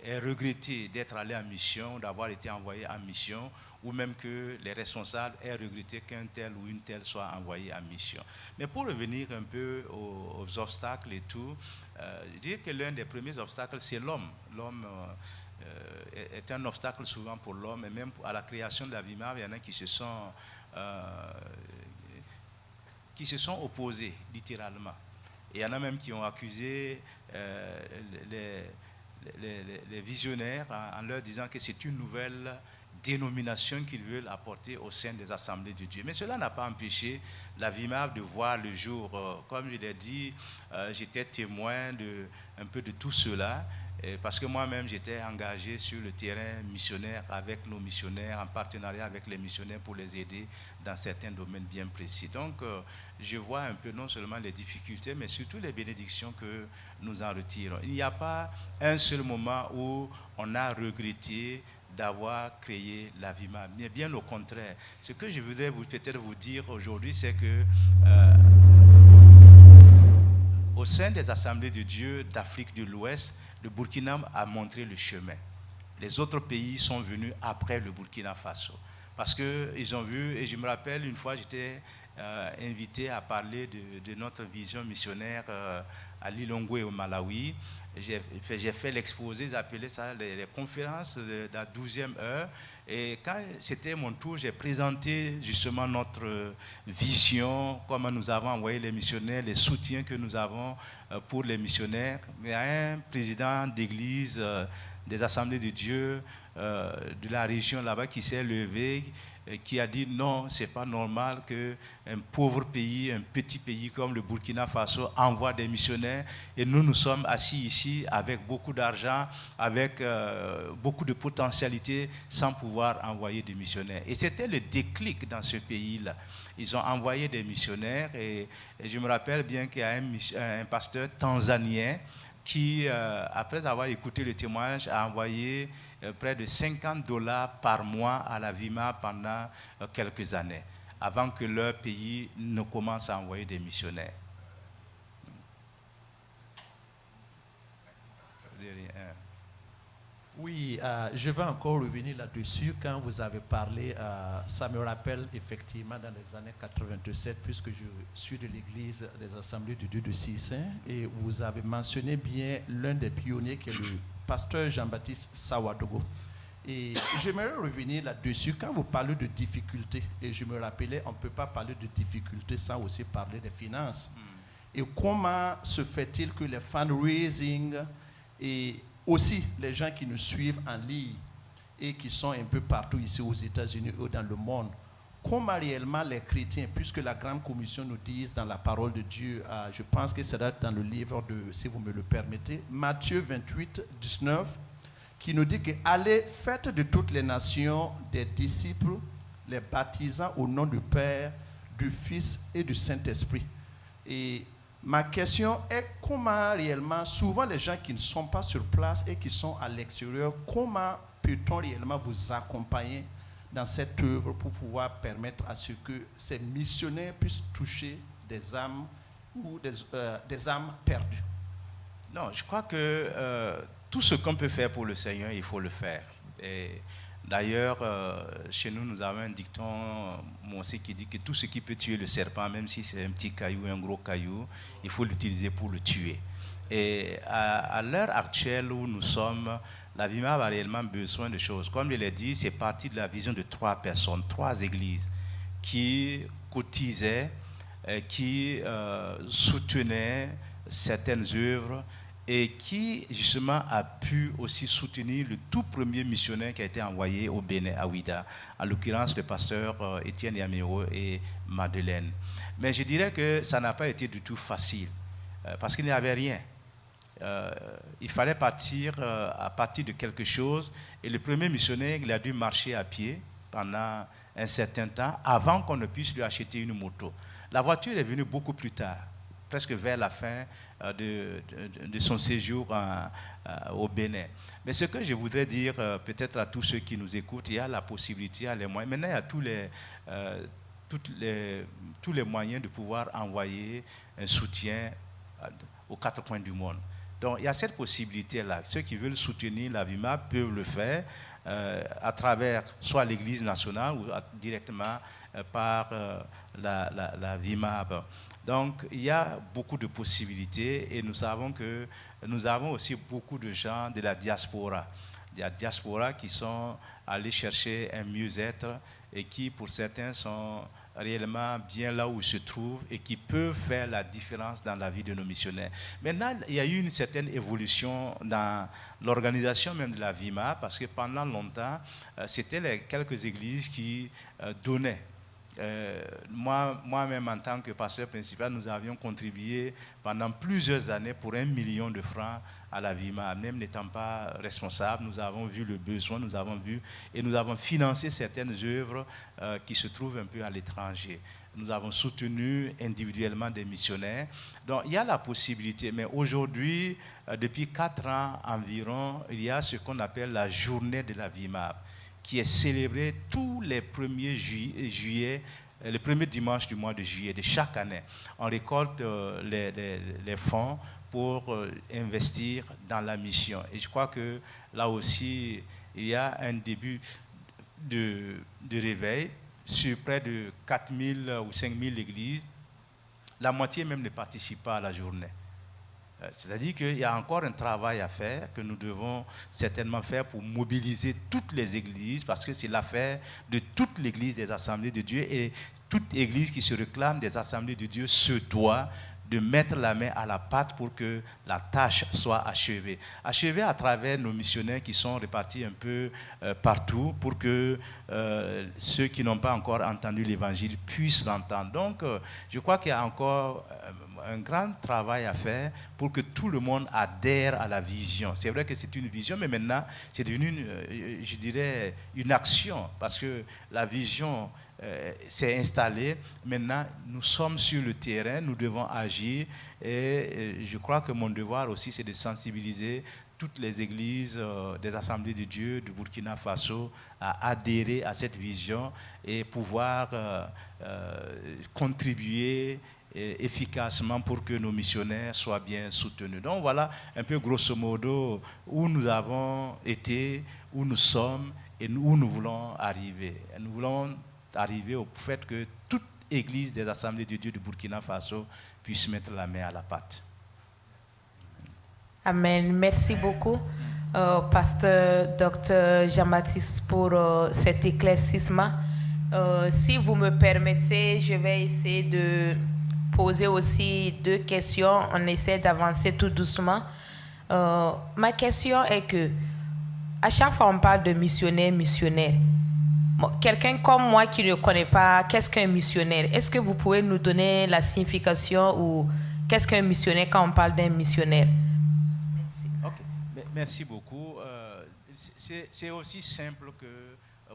est regretté d'être allé en mission, d'avoir été envoyé en mission, ou même que les responsables aient regretté qu'un tel ou une telle soit envoyé en mission. Mais pour revenir un peu aux obstacles et tout, je dirais que l'un des premiers obstacles, c'est l'homme. L'homme est un obstacle souvent pour l'homme, et même à la création de la VIMAP, il y en a qui se sont opposés, littéralement. Et il y en a même qui ont accusé les visionnaires en leur disant que c'est une nouvelle dénomination qu'ils veulent apporter au sein des assemblées de Dieu. Mais cela n'a pas empêché la VIMAP de voir le jour. Comme je l'ai dit, j'étais témoin un peu de tout cela, parce que moi-même j'étais engagé sur le terrain missionnaire avec nos missionnaires, en partenariat avec les missionnaires pour les aider dans certains domaines bien précis. Donc je vois un peu non seulement les difficultés, mais surtout les bénédictions que nous en retirons. Il n'y a pas un seul moment où on a regretté d'avoir créé la VIMAP, mais bien au contraire. Ce que je voudrais peut-être vous dire aujourd'hui, c'est que au sein des assemblées de Dieu d'Afrique de l'Ouest, le Burkina a montré le chemin. Les autres pays sont venus après le Burkina Faso. Parce qu'ils ont vu, et je me rappelle une fois, j'étais invité à parler de notre vision missionnaire à Lilongwe au Malawi. J'ai fait l'exposé, ils appelaient ça les conférences de la 12e heure. Et quand c'était mon tour, j'ai présenté justement notre vision, comment nous avons envoyé les missionnaires, les soutiens que nous avons pour les missionnaires. Il y a un président d'église des assemblées de Dieu de la région là-bas qui s'est levé, qui a dit non, ce n'est pas normal qu'un pauvre pays, un petit pays comme le Burkina Faso envoie des missionnaires et nous sommes assis ici avec beaucoup d'argent, avec beaucoup de potentialité sans pouvoir envoyer des missionnaires. Et c'était le déclic dans ce pays-là. Ils ont envoyé des missionnaires et je me rappelle bien qu'il y a un pasteur tanzanien qui, après avoir écouté le témoignage, a envoyé près de $50 par mois à la VIMAP pendant quelques années, avant que leur pays ne commence à envoyer des missionnaires. Oui, je vais encore revenir là-dessus. Quand vous avez parlé, ça me rappelle effectivement dans les années 87, puisque je suis de l'église des Assemblées de Dieu de Sissin, et vous avez mentionné bien l'un des pionniers qui est le pasteur Jean-Baptiste Sawadogo. Et j'aimerais revenir là-dessus. Quand vous parlez de difficultés, et je me rappelais, on ne peut pas parler de difficultés sans aussi parler des finances. Et comment se fait-il que les fundraising et aussi les gens qui nous suivent en ligne et qui sont un peu partout ici aux États-Unis ou dans le monde, comment réellement les chrétiens, puisque la Grande Commission nous dit dans la parole de Dieu, je pense que c'est dans le livre de, si vous me le permettez, Matthieu 28, 19, qui nous dit que allez, faites de toutes les nations des disciples, les baptisant au nom du Père, du Fils et du Saint-Esprit. Et ma question est comment réellement, souvent les gens qui ne sont pas sur place et qui sont à l'extérieur, comment peut-on réellement vous accompagner dans cette œuvre pour pouvoir permettre à ce que ces missionnaires puissent toucher des âmes ou des âmes perdues? Non, je crois que tout ce qu'on peut faire pour le Seigneur, il faut le faire. Et d'ailleurs, chez nous, nous avons un dicton, moi aussi, qui dit que tout ce qui peut tuer le serpent, même si c'est un petit caillou, un gros caillou, il faut l'utiliser pour le tuer. Et à l'heure actuelle où nous sommes, la VIMAB a réellement besoin de choses. Comme je l'ai dit, c'est parti de la vision de 3 personnes, 3 églises qui cotisaient, qui soutenaient certaines œuvres et qui justement a pu aussi soutenir le tout premier missionnaire qui a été envoyé au Bénin, à Ouida, en l'occurrence le pasteur Étienne Yamiro et Madeleine. Mais je dirais que ça n'a pas été du tout facile, parce qu'il n'y avait rien. Il fallait partir à partir de quelque chose, et le premier missionnaire, il a dû marcher à pied pendant un certain temps avant qu'on ne puisse lui acheter une moto. La voiture est venue beaucoup plus tard, presque vers la fin de son séjour au Bénin. Mais ce que je voudrais dire peut-être à tous ceux qui nous écoutent, il y a la possibilité, il y a les moyens. Maintenant, il y a tous les moyens de pouvoir envoyer un soutien aux 4 coins du monde. Donc, il y a cette possibilité-là. Ceux qui veulent soutenir la VIMAB peuvent le faire à travers soit l'Église nationale ou directement par la VIMAB. Donc, il y a beaucoup de possibilités et nous savons que nous avons aussi beaucoup de gens de la diaspora. Il y a diaspora qui sont allés chercher un mieux-être et qui, pour certains, sont réellement bien là où ils se trouvent et qui peuvent faire la différence dans la vie de nos missionnaires. Maintenant, il y a eu une certaine évolution dans l'organisation même de la VIMAB, parce que pendant longtemps, c'était les quelques églises qui donnaient. Moi-même, en tant que pasteur principal, nous avions contribué pendant plusieurs années pour 1 million de francs à la VIMAB. Même n'étant pas responsable, nous avons vu le besoin, nous avons vu et nous avons financé certaines œuvres qui se trouvent un peu à l'étranger. Nous avons soutenu individuellement des missionnaires. Donc, il y a la possibilité, mais aujourd'hui, depuis 4 ans environ, il y a ce qu'on appelle la journée de la VIMAB, qui est célébré tous les 1er juillet, le premier dimanche du mois de juillet de chaque année. On récolte les fonds pour investir dans la mission. Et je crois que là aussi, il y a un début de réveil sur près de 4 000 ou 5 000 églises. La moitié même ne participe pas à la journée. C'est-à-dire qu'il y a encore un travail à faire que nous devons certainement faire pour mobiliser toutes les églises, parce que c'est l'affaire de toute l'église des Assemblées de Dieu, et toute église qui se réclame des Assemblées de Dieu se doit de mettre la main à la pâte pour que la tâche soit achevée. Achevée à travers nos missionnaires qui sont répartis un peu partout pour que ceux qui n'ont pas encore entendu l'évangile puissent l'entendre. Donc, je crois qu'il y a encore un grand travail à faire pour que tout le monde adhère à la vision. C'est vrai que c'est une vision, mais maintenant, c'est devenu, je dirais, une action, parce que la vision s'est installée. Maintenant, nous sommes sur le terrain, nous devons agir, et je crois que mon devoir aussi, c'est de sensibiliser toutes les églises des Assemblées de Dieu du Burkina Faso à adhérer à cette vision et pouvoir contribuer efficacement pour que nos missionnaires soient bien soutenus. Donc voilà un peu grosso modo où nous avons été, où nous sommes et où nous voulons arriver. Nous voulons arriver au fait que toute église des Assemblées de Dieu du Burkina Faso puisse mettre la main à la pâte. Amen. Merci beaucoup, pasteur Dr Jean-Baptiste, pour cet éclaircissement. Si vous me permettez, je vais essayer de poser aussi 2 questions. On essaie d'avancer tout doucement. Ma question est que, à chaque fois on parle de missionnaire. Bon, quelqu'un comme moi qui ne connaît pas qu'est-ce qu'un missionnaire, est-ce que vous pouvez nous donner la signification ou qu'est-ce qu'un missionnaire quand on parle d'un missionnaire? Merci. Okay. Merci beaucoup. C'est aussi simple que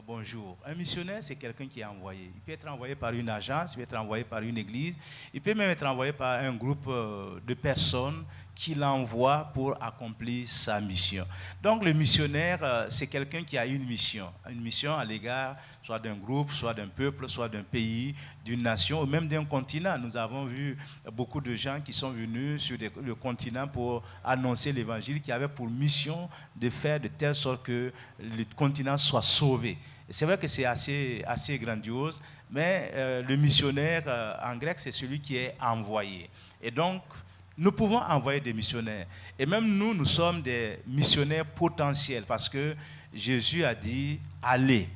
bonjour. Un missionnaire, c'est quelqu'un qui est envoyé. Il peut être envoyé par une agence, il peut être envoyé par une église, il peut même être envoyé par un groupe de personnes qu'il envoie pour accomplir sa mission. Donc le missionnaire, c'est quelqu'un qui a une mission à l'égard soit d'un groupe, soit d'un peuple, soit d'un pays, d'une nation, ou même d'un continent. Nous avons vu beaucoup de gens qui sont venus sur le continent pour annoncer l'évangile, qui avaient pour mission de faire de telle sorte que le continent soit sauvé. C'est vrai que c'est assez grandiose, mais le missionnaire en grec, c'est celui qui est envoyé. Et donc, nous pouvons envoyer des missionnaires. Et même nous sommes des missionnaires potentiels parce que Jésus a dit « allez ».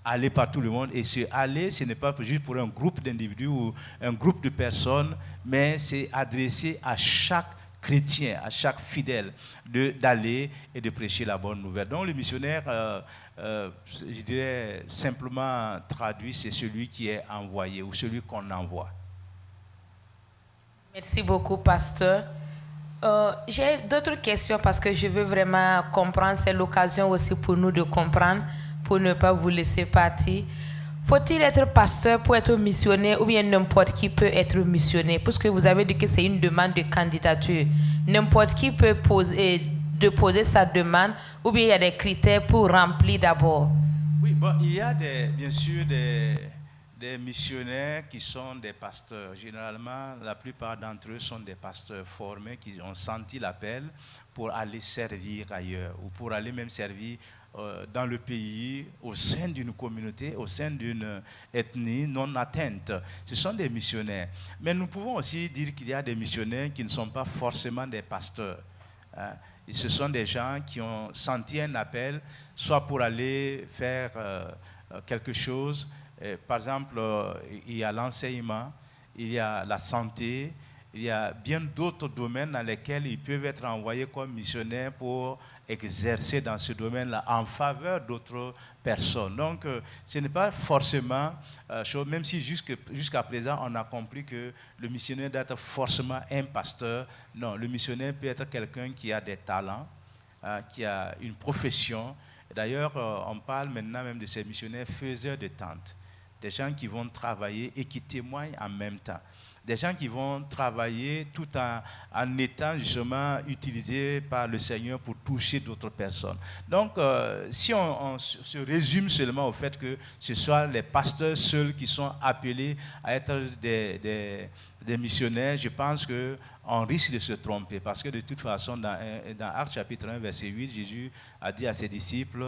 Aller par tout le monde. Et ce aller, ce n'est pas juste pour un groupe d'individus ou un groupe de personnes, mais c'est adressé à chaque chrétien, à chaque fidèle, d'aller et de prêcher la bonne nouvelle. Donc le missionnaire, je dirais simplement traduit, c'est celui qui est envoyé ou celui qu'on envoie. Merci beaucoup, pasteur. J'ai d'autres questions parce que je veux vraiment comprendre. C'est l'occasion aussi pour nous de comprendre, pour ne pas vous laisser partir. Faut-il être pasteur pour être missionnaire ou bien n'importe qui peut être missionnaire? Parce que vous avez dit que c'est une demande de candidature. N'importe qui peut déposer sa demande ou bien il y a des critères pour remplir d'abord? Oui, bon, il y a bien sûr des missionnaires qui sont des pasteurs. Généralement, la plupart d'entre eux sont des pasteurs formés qui ont senti l'appel pour aller servir ailleurs ou pour aller même servir dans le pays, au sein d'une communauté, au sein d'une ethnie non atteinte. Ce sont des missionnaires. Mais nous pouvons aussi dire qu'il y a des missionnaires qui ne sont pas forcément des pasteurs. Hein. Et ce sont des gens qui ont senti un appel, soit pour aller faire quelque chose. Par exemple, il y a l'enseignement, il y a la santé, il y a bien d'autres domaines dans lesquels ils peuvent être envoyés comme missionnaires pour exercer dans ce domaine-là en faveur d'autres personnes. Donc, ce n'est pas forcément, même si jusqu'à présent, on a compris que le missionnaire doit être forcément un pasteur. Non, le missionnaire peut être quelqu'un qui a des talents, qui a une profession. D'ailleurs, on parle maintenant même de ces missionnaires faiseurs de tentes. Des gens qui vont travailler et qui témoignent en même temps. Des gens qui vont travailler tout en étant justement utilisés par le Seigneur pour toucher d'autres personnes. Donc, si on se résume seulement au fait que ce soit les pasteurs seuls qui sont appelés à être des missionnaires, je pense qu'on risque de se tromper. Parce que de toute façon, dans Actes chapitre 1, verset 8, Jésus a dit à ses disciples,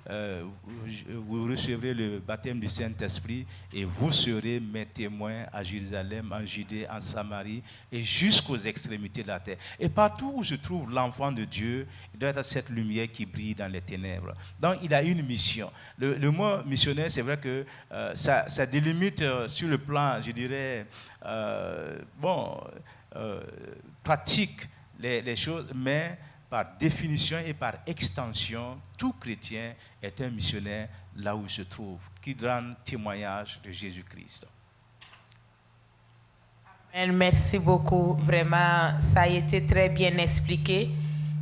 vous recevrez le baptême du Saint-Esprit et vous serez mes témoins à Jérusalem, en Judée, en Samarie et jusqu'aux extrémités de la terre. Et partout où se trouve l'enfant de Dieu, il doit être cette lumière qui brille dans les ténèbres. Donc il a une mission. Le mot missionnaire, c'est vrai que ça délimite sur le plan, je dirais, pratique les choses, mais par définition et par extension, tout chrétien est un missionnaire là où il se trouve, qui rend témoignage de Jésus-Christ. Merci beaucoup. Vraiment, ça a été très bien expliqué.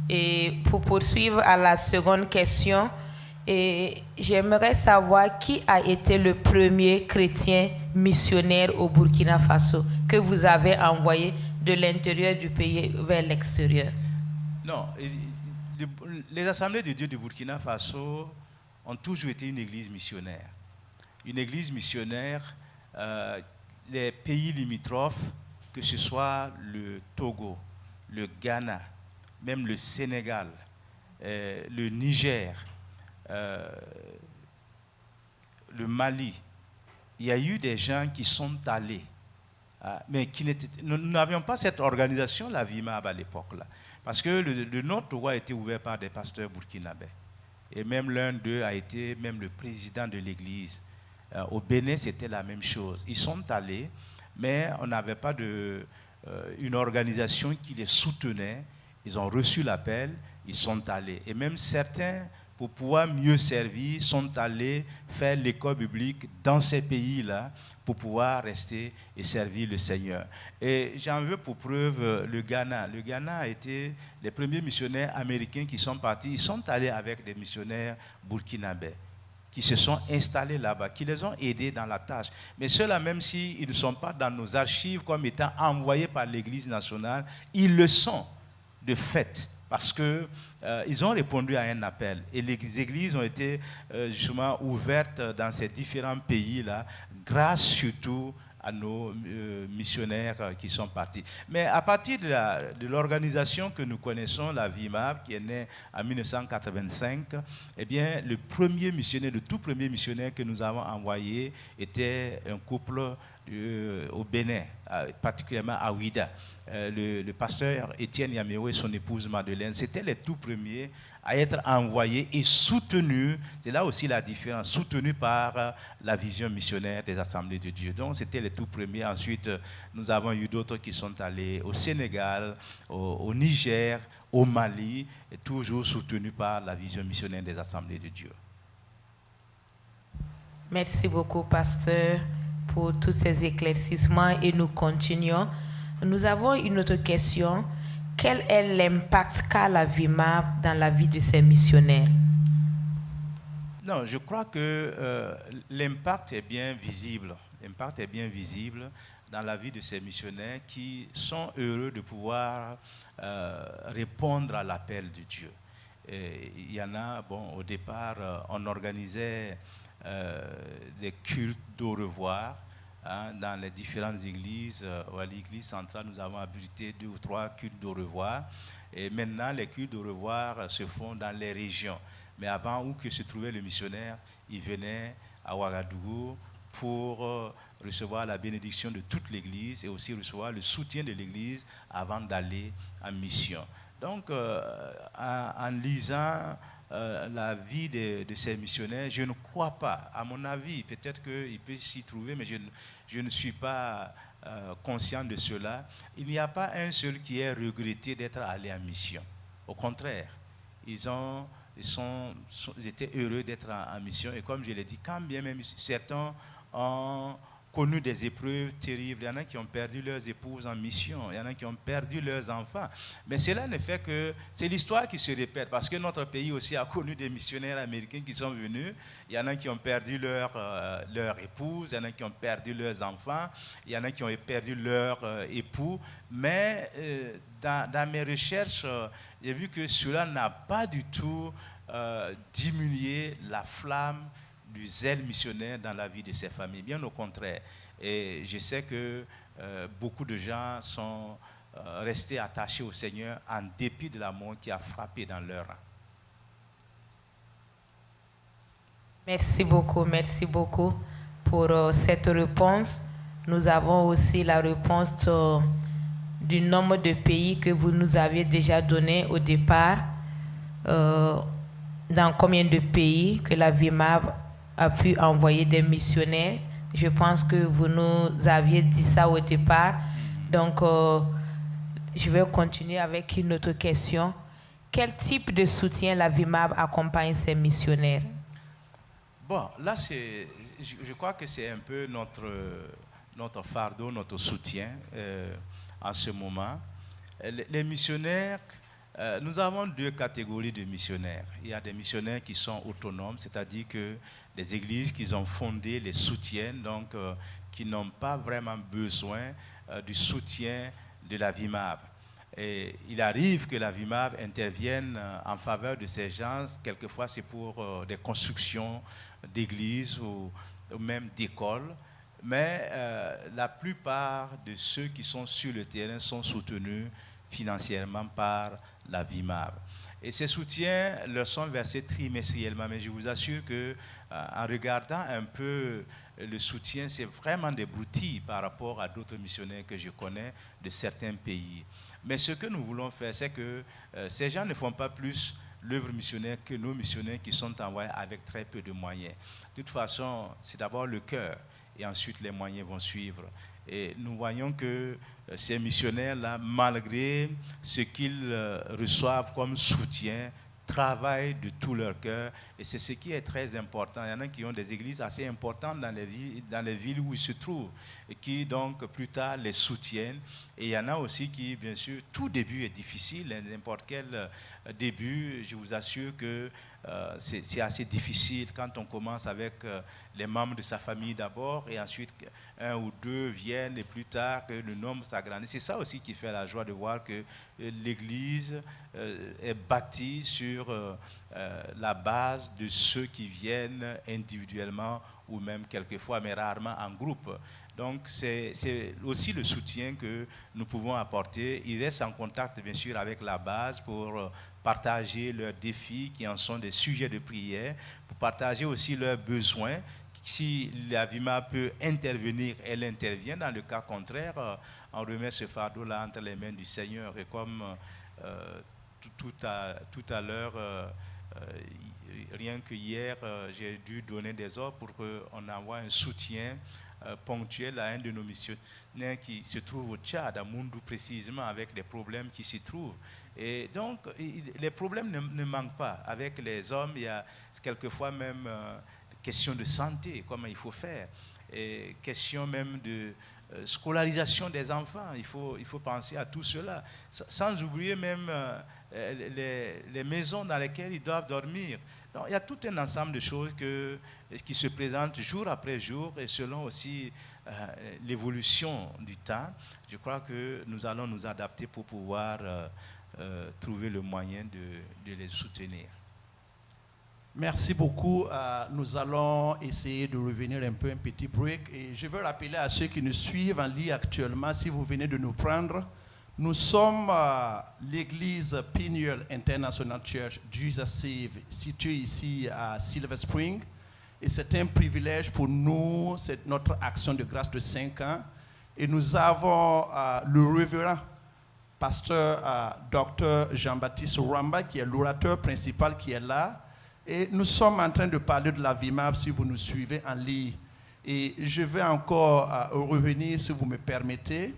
Et pour poursuivre à la seconde question, j'aimerais savoir qui a été le premier chrétien missionnaire au Burkina Faso que vous avez envoyé de l'intérieur du pays vers l'extérieur. Non, les assemblées de Dieu du Burkina Faso ont toujours été une église missionnaire. Une église missionnaire, les pays limitrophes, que ce soit le Togo, le Ghana, même le Sénégal, le Niger, le Mali, il y a eu des gens qui sont allés, mais nous n'avions pas cette organisation, la VIMAB, à l'époque-là. Parce que le nôtre Togo a été ouvert par des pasteurs burkinabés. Et même l'un d'eux a été même le président de l'église. Au Bénin, c'était la même chose. Ils sont allés, mais on n'avait pas une organisation qui les soutenait. Ils ont reçu l'appel, ils sont allés. Et même certains, pour pouvoir mieux servir, sont allés faire l'école biblique dans ces pays-là pour pouvoir rester et servir le Seigneur. Et j'en veux pour preuve le Ghana. Le Ghana a été les premiers missionnaires américains qui sont partis. Ils sont allés avec des missionnaires burkinabés qui se sont installés là-bas, qui les ont aidés dans la tâche. Mais ceux-là, même s'ils ne sont pas dans nos archives comme étant envoyés par l'Église nationale, ils le sont. de fait, parce qu'ils ont répondu à un appel. Et les églises ont été justement ouvertes dans ces différents pays-là, grâce surtout à nos missionnaires qui sont partis. Mais à partir de l'organisation que nous connaissons, la VIMAB, qui est née en 1985, eh bien, le tout premier missionnaire que nous avons envoyé était un couple au Bénin, particulièrement à Ouida. Le pasteur Étienne Yaméo et son épouse Madeleine, c'était les tout premiers à être envoyés et soutenus, c'est là aussi la différence, soutenus par la vision missionnaire des Assemblées de Dieu. Donc c'était les tout premiers. Ensuite, nous avons eu d'autres qui sont allés au Sénégal, au Niger, au Mali, et toujours soutenus par la vision missionnaire des Assemblées de Dieu. Merci beaucoup, pasteur, pour tous ces éclaircissements et nous continuons. Nous avons une autre question. Quel est l'impact qu'a la VIMAB dans la vie de ces missionnaires? Non, je crois que l'impact est bien visible. L'impact est bien visible dans la vie de ces missionnaires qui sont heureux de pouvoir répondre à l'appel de Dieu. Et il y en a, bon, au départ, on organisait des cultes d'au revoir. Dans les différentes églises, à l'église centrale, nous avons abrité 2 ou 3 cultes d'au revoir. Et maintenant, les cultes d'au revoir se font dans les régions. Mais avant, où que se trouvait le missionnaire, il venait à Ouagadougou pour recevoir la bénédiction de toute l'église et aussi recevoir le soutien de l'église avant d'aller en mission. Donc, en lisant la vie de ces missionnaires, je ne crois pas, à mon avis, peut-être qu'il peut s'y trouver, mais je ne suis pas conscient de cela. Il n'y a pas un seul qui ait regretté d'être allé en mission. Au contraire, ils étaient heureux d'être en mission. Et comme je l'ai dit, quand bien même certains ont connu des épreuves terribles, il y en a qui ont perdu leurs épouses en mission, il y en a qui ont perdu leurs enfants. Mais cela ne fait que... C'est l'histoire qui se répète, parce que notre pays aussi a connu des missionnaires américains qui sont venus. Il y en a qui ont perdu leur épouse, il y en a qui ont perdu leurs enfants, il y en a qui ont perdu leur époux. Mais dans mes recherches, j'ai vu que cela n'a pas du tout diminué la flamme du zèle missionnaire dans la vie de ces familles, bien au contraire. Et je sais que beaucoup de gens sont restés attachés au Seigneur en dépit de la mort qui a frappé dans leur rang. Merci beaucoup pour cette réponse. Nous avons aussi la réponse du nombre de pays que vous nous aviez déjà donné au départ. Dans combien de pays que la VIMAB a pu envoyer des missionnaires. Je pense que vous nous aviez dit ça au départ. Donc, je vais continuer avec une autre question. Quel type de soutien la VIMAB accompagne ces missionnaires? Bon, là, je crois que c'est un peu notre fardeau, notre soutien en ce moment. Les missionnaires, nous avons 2 catégories de missionnaires. Il y a des missionnaires qui sont autonomes, c'est-à-dire que les églises qu'ils ont fondées les soutiennent, donc qui n'ont pas vraiment besoin du soutien de la VIMAB. Et il arrive que la VIMAB intervienne en faveur de ces gens. Quelquefois, c'est pour des constructions d'églises ou même d'écoles. Mais la plupart de ceux qui sont sur le terrain sont soutenus financièrement par la VIMAB. Et ces soutiens leur sont versés trimestriellement. Mais je vous assure qu'en regardant un peu le soutien, c'est vraiment des broutilles par rapport à d'autres missionnaires que je connais de certains pays. Mais ce que nous voulons faire, c'est que ces gens ne font pas plus l'œuvre missionnaire que nos missionnaires qui sont envoyés avec très peu de moyens. De toute façon, c'est d'abord le cœur et ensuite les moyens vont suivre. Et nous voyons que ces missionnaires-là, malgré ce qu'ils reçoivent comme soutien, travaillent de tout leur cœur. Et c'est ce qui est très important. Il y en a qui ont des églises assez importantes dans les villes où ils se trouvent et qui, donc, plus tard, les soutiennent. Et il y en a aussi qui, bien sûr, tout début est difficile. N'importe quel début, je vous assure que c'est assez difficile quand on commence avec les membres de sa famille d'abord et ensuite un ou deux viennent et plus tard que le nombre s'agrandit. C'est ça aussi qui fait la joie de voir que l'Église est bâtie sur la base de ceux qui viennent individuellement ou même quelquefois, mais rarement en groupe. Donc c'est aussi le soutien que nous pouvons apporter. Ils restent en contact bien sûr avec la base pour partager leurs défis qui en sont des sujets de prière, pour partager aussi leurs besoins. Si la VIMA peut intervenir, elle intervient. Dans le cas contraire, on remet ce fardeau-là entre les mains du Seigneur. Et comme tout à l'heure, rien que hier, j'ai dû donner des ordres pour qu'on envoie un soutien ponctuel à un de nos missionnaires qui se trouve au Tchad, à Moundou précisément, avec des problèmes qui s'y trouvent. Et donc, les problèmes ne manquent pas. Avec les hommes, il y a quelquefois même question de santé, comment il faut faire, et question même de scolarisation des enfants. Il faut penser à tout cela, sans oublier même les maisons dans lesquelles ils doivent dormir. Donc, il y a tout un ensemble de choses qui se présentent jour après jour et selon aussi l'évolution du temps. Je crois que nous allons nous adapter pour pouvoir trouver le moyen de les soutenir. Merci beaucoup. Nous allons essayer de revenir un petit break. Et je veux rappeler à ceux qui nous suivent en ligne actuellement, si vous venez de nous prendre, nous sommes l'église Peniel International Church Jesus Save, située ici à Silver Spring. Et c'est un privilège pour nous, c'est notre action de grâce de 5 ans. Et nous avons le révérend pasteur Dr Jean-Baptiste Ramba, qui est l'orateur principal qui est là. Et nous sommes en train de parler de la VIMAB, si vous nous suivez en ligne. Et je vais encore revenir, si vous me permettez.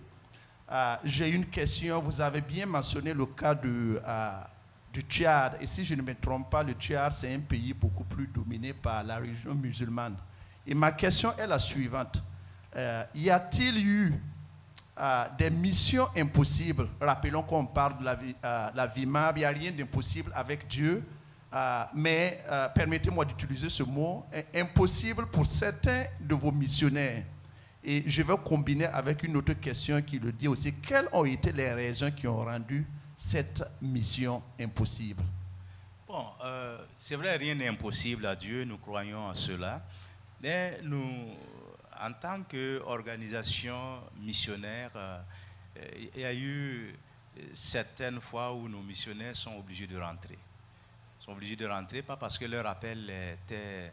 J'ai une question. Vous avez bien mentionné le cas du Tchad. Et si je ne me trompe pas, le Tchad, c'est un pays beaucoup plus dominé par la religion musulmane. Et ma question est la suivante. Y a-t-il eu des missions impossibles? Rappelons qu'on parle de la VIMAB. Il n'y a rien d'impossible avec Dieu. Mais permettez-moi d'utiliser ce mot, impossible pour certains de vos missionnaires. Et je vais combiner avec une autre question qui le dit aussi. Quelles ont été les raisons qui ont rendu cette mission impossible? Bon, c'est vrai, rien n'est impossible à Dieu, nous croyons à cela. Mais nous, en tant qu'organisation missionnaire, il y a eu certaines fois où nos missionnaires sont obligés de rentrer. Sont obligés de rentrer, pas parce que leur appel était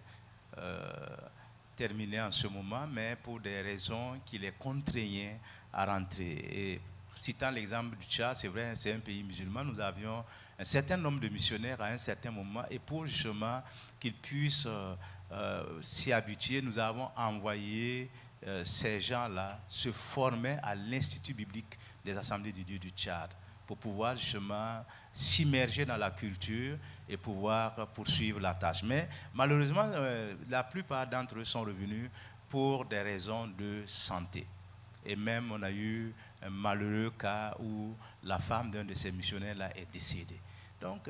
terminé en ce moment, mais pour des raisons qui les contraignaient à rentrer. Et citant l'exemple du Tchad, c'est vrai, c'est un pays musulman, nous avions un certain nombre de missionnaires à un certain moment, et pour justement qu'ils puissent s'y habituer, nous avons envoyé ces gens-là se former à l'Institut biblique des Assemblées de Dieu du Tchad, pour pouvoir justement s'immerger dans la culture et pouvoir poursuivre la tâche. Mais malheureusement, la plupart d'entre eux sont revenus pour des raisons de santé. Et même, on a eu un malheureux cas où la femme d'un de ces missionnaires-là est décédée. Donc,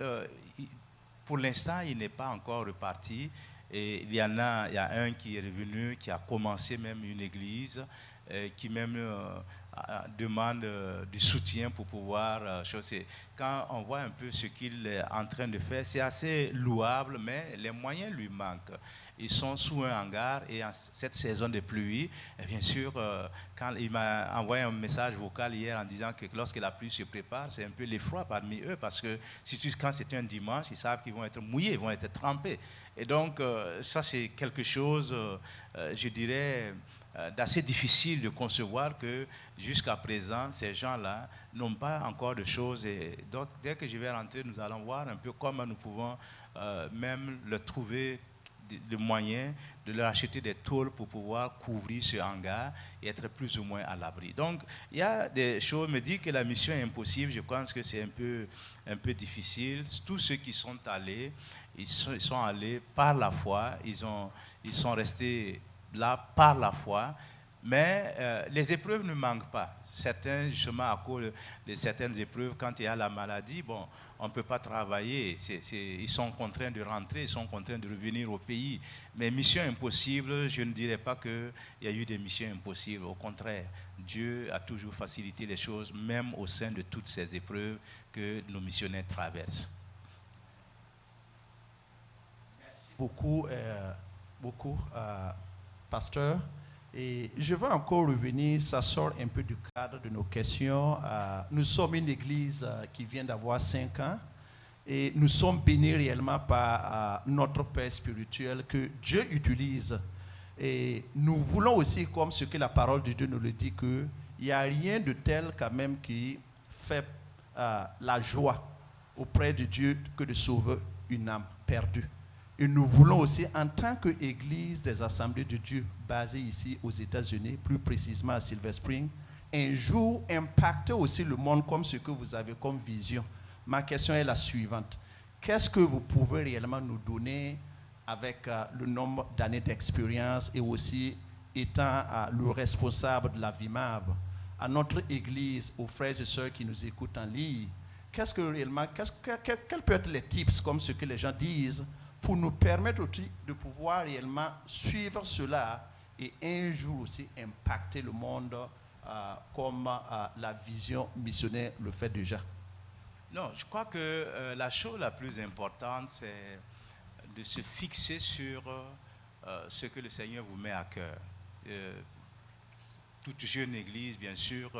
pour l'instant, il n'est pas encore reparti. Et il y a un qui est revenu, qui a commencé même une église, qui même demande du soutien pour pouvoir chausser. Quand on voit un peu ce qu'il est en train de faire, c'est assez louable, mais les moyens lui manquent. Ils sont sous un hangar et en cette saison de pluie, et bien sûr, quand il m'a envoyé un message vocal hier en disant que lorsque la pluie se prépare, c'est un peu l'effroi parmi eux parce que quand c'est un dimanche, ils savent qu'ils vont être mouillés, ils vont être trempés. Et donc, ça c'est quelque chose, je dirais, d'assez difficile de concevoir que jusqu'à présent, ces gens-là n'ont pas encore de choses. Et donc, dès que je vais rentrer, nous allons voir un peu comment nous pouvons même leur trouver le moyen de leur acheter des tôles pour pouvoir couvrir ce hangar et être plus ou moins à l'abri. Donc, il y a des choses, me dit que la mission est impossible, je pense que c'est un peu difficile. Tous ceux qui sont allés, ils sont allés par la foi, ils sont restés là par la foi, Mais les épreuves ne manquent pas. Certains, justement, à cause de certaines épreuves, quand il y a la maladie, bon, on ne peut pas travailler. Ils sont contraints de rentrer, ils sont contraints de revenir au pays. Mais mission impossible, je ne dirais pas qu'il y a eu des missions impossibles. Au contraire, Dieu a toujours facilité les choses, même au sein de toutes ces épreuves que nos missionnaires traversent. Merci beaucoup, pasteur. Et je veux encore revenir, ça sort un peu du cadre de nos questions. Nous sommes une église qui vient d'avoir 5 ans et nous sommes bénis réellement par notre Père spirituel que Dieu utilise. Et nous voulons aussi, comme ce que la parole de Dieu nous le dit, qu'il n'y a rien de tel quand même qui fait la joie auprès de Dieu que de sauver une âme perdue. Et nous voulons aussi, en tant qu'Église des Assemblées de Dieu, basée ici aux États-Unis, plus précisément à Silver Spring, un jour impacter aussi le monde comme ce que vous avez comme vision. Ma question est la suivante. Qu'est-ce que vous pouvez réellement nous donner avec le nombre d'années d'expérience et aussi étant le responsable de la VIMAB, à notre Église, aux frères et sœurs qui nous écoutent en ligne? Qu'est-ce que réellement, quels peuvent être les tips, comme ce que les gens disent, pour nous permettre aussi de pouvoir réellement suivre cela et un jour aussi impacter le monde comme la vision missionnaire le fait déjà? Non, je crois que la chose la plus importante, c'est de se fixer sur ce que le Seigneur vous met à cœur. Toute jeune église, bien sûr,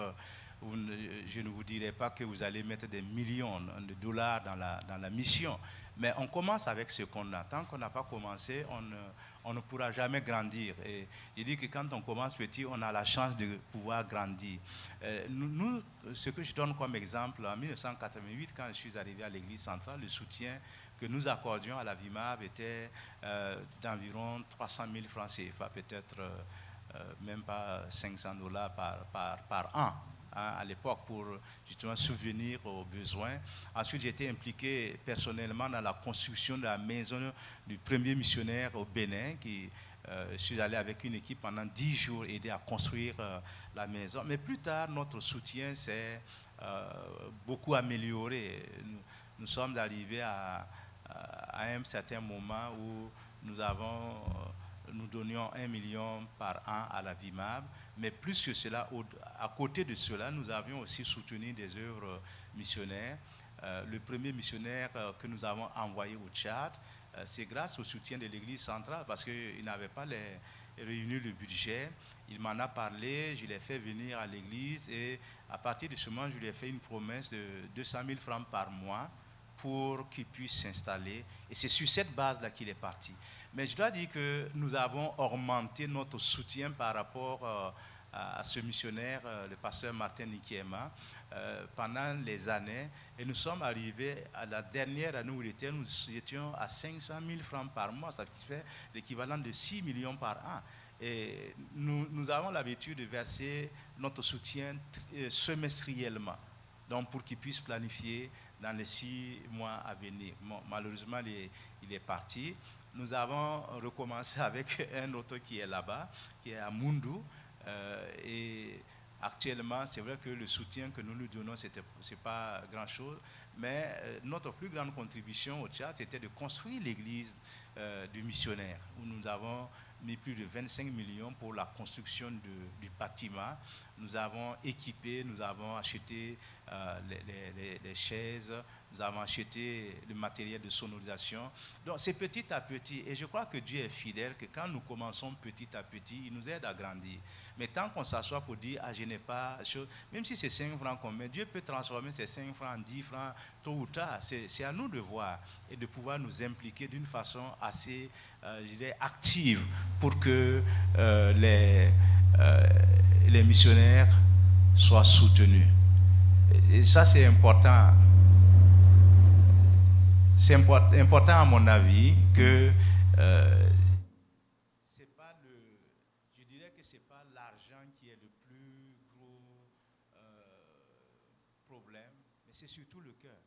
je ne vous dirai pas que vous allez mettre des millions de dollars dans la mission, mais on commence avec ce qu'on a. Tant qu'on n'a pas commencé, on ne pourra jamais grandir. Et je dis que quand on commence petit, on a la chance de pouvoir grandir. Nous, ce que je donne comme exemple, en 1988, quand je suis arrivé à l'église centrale, le soutien que nous accordions à la VIMAB était d'environ 300 000 francs CFA, peut-être même pas 500 dollars par an. À l'époque, pour justement subvenir aux besoins. Ensuite, j'ai été impliqué personnellement dans la construction de la maison du premier missionnaire au Bénin, je suis allé avec une équipe pendant 10 jours aider à construire la maison. Mais plus tard, notre soutien s'est beaucoup amélioré. Nous sommes arrivés à un certain moment où nous donnions 1 million par an à la VIMAB, mais plus que cela, à côté de cela, nous avions aussi soutenu des œuvres missionnaires. Le premier missionnaire que nous avons envoyé au Tchad, c'est grâce au soutien de l'église centrale, parce qu'il n'avait pas réuni le budget. Il m'en a parlé, je l'ai fait venir à l'église et à partir de ce moment, je lui ai fait une promesse de 200 000 francs par mois pour qu'il puisse s'installer. Et c'est sur cette base-là qu'il est parti. Mais je dois dire que nous avons augmenté notre soutien par rapport à ce missionnaire, le pasteur Martin Nikiema, pendant les années. Et nous sommes arrivés à la dernière année où il était, nous étions à 500 000 francs par mois, ça fait l'équivalent de 6 millions par an. Et nous avons l'habitude de verser notre soutien semestriellement, donc pour qu'il puisse planifier dans les 6 mois à venir. Bon, malheureusement, il est parti. Nous avons recommencé avec un autre qui est là-bas, qui est à Mundu. Et actuellement, c'est vrai que le soutien que nous lui donnons, ce n'est pas grand-chose. Mais notre plus grande contribution au Tchad, c'était de construire l'église du missionnaire, où nous avons mis plus de 25 millions pour la construction du bâtiment. Nous avons équipé, nous avons acheté les chaises, nous avons acheté le matériel de sonorisation. Donc c'est petit à petit. Et je crois que Dieu est fidèle, que quand nous commençons petit à petit, il nous aide à grandir. Mais tant qu'on s'assoit pour dire, ah, je n'ai pas, même si c'est 5 francs qu'on met, Dieu peut transformer ces 5 francs en 10 francs tôt ou tard. C'est à nous de voir et de pouvoir nous impliquer d'une façon assez, je dirais, active pour que les missionnaires soient soutenus. Et ça, c'est important. C'est important à mon avis que je dirais que c'est pas l'argent qui est le plus gros problème, mais c'est surtout le cœur.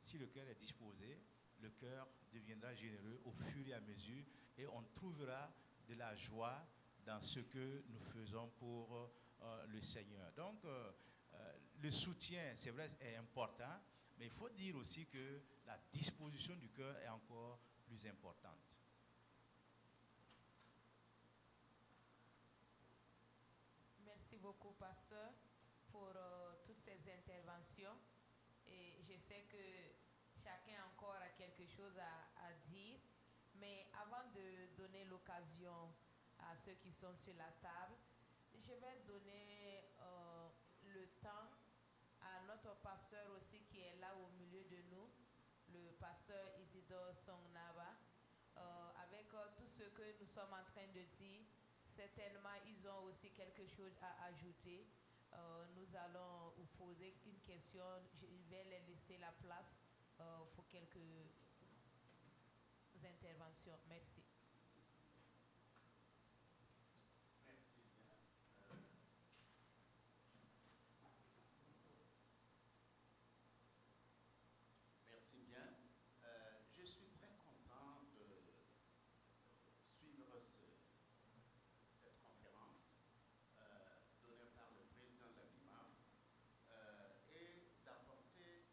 Si le cœur est disposé, le cœur deviendra généreux au fur et à mesure et on trouvera de la joie dans ce que nous faisons pour le Seigneur. Donc, le soutien, c'est vrai, est important, mais il faut dire aussi que la disposition du cœur est encore plus importante. Merci beaucoup, pasteur, pour toutes ces interventions. Et je sais que chacun encore a quelque chose à dire. Mais avant de donner l'occasion à ceux qui sont sur la table, je vais donner le temps à notre pasteur aussi qui est là au milieu de nous, le pasteur Isidore Songnaba. Avec tout ce que nous sommes en train de dire, certainement ils ont aussi quelque chose à ajouter. Nous allons vous poser une question. Je vais les laisser la place pour quelques interventions. Merci. Merci bien. Je suis très content de suivre cette conférence donnée par le président de la VIMAB et d'apporter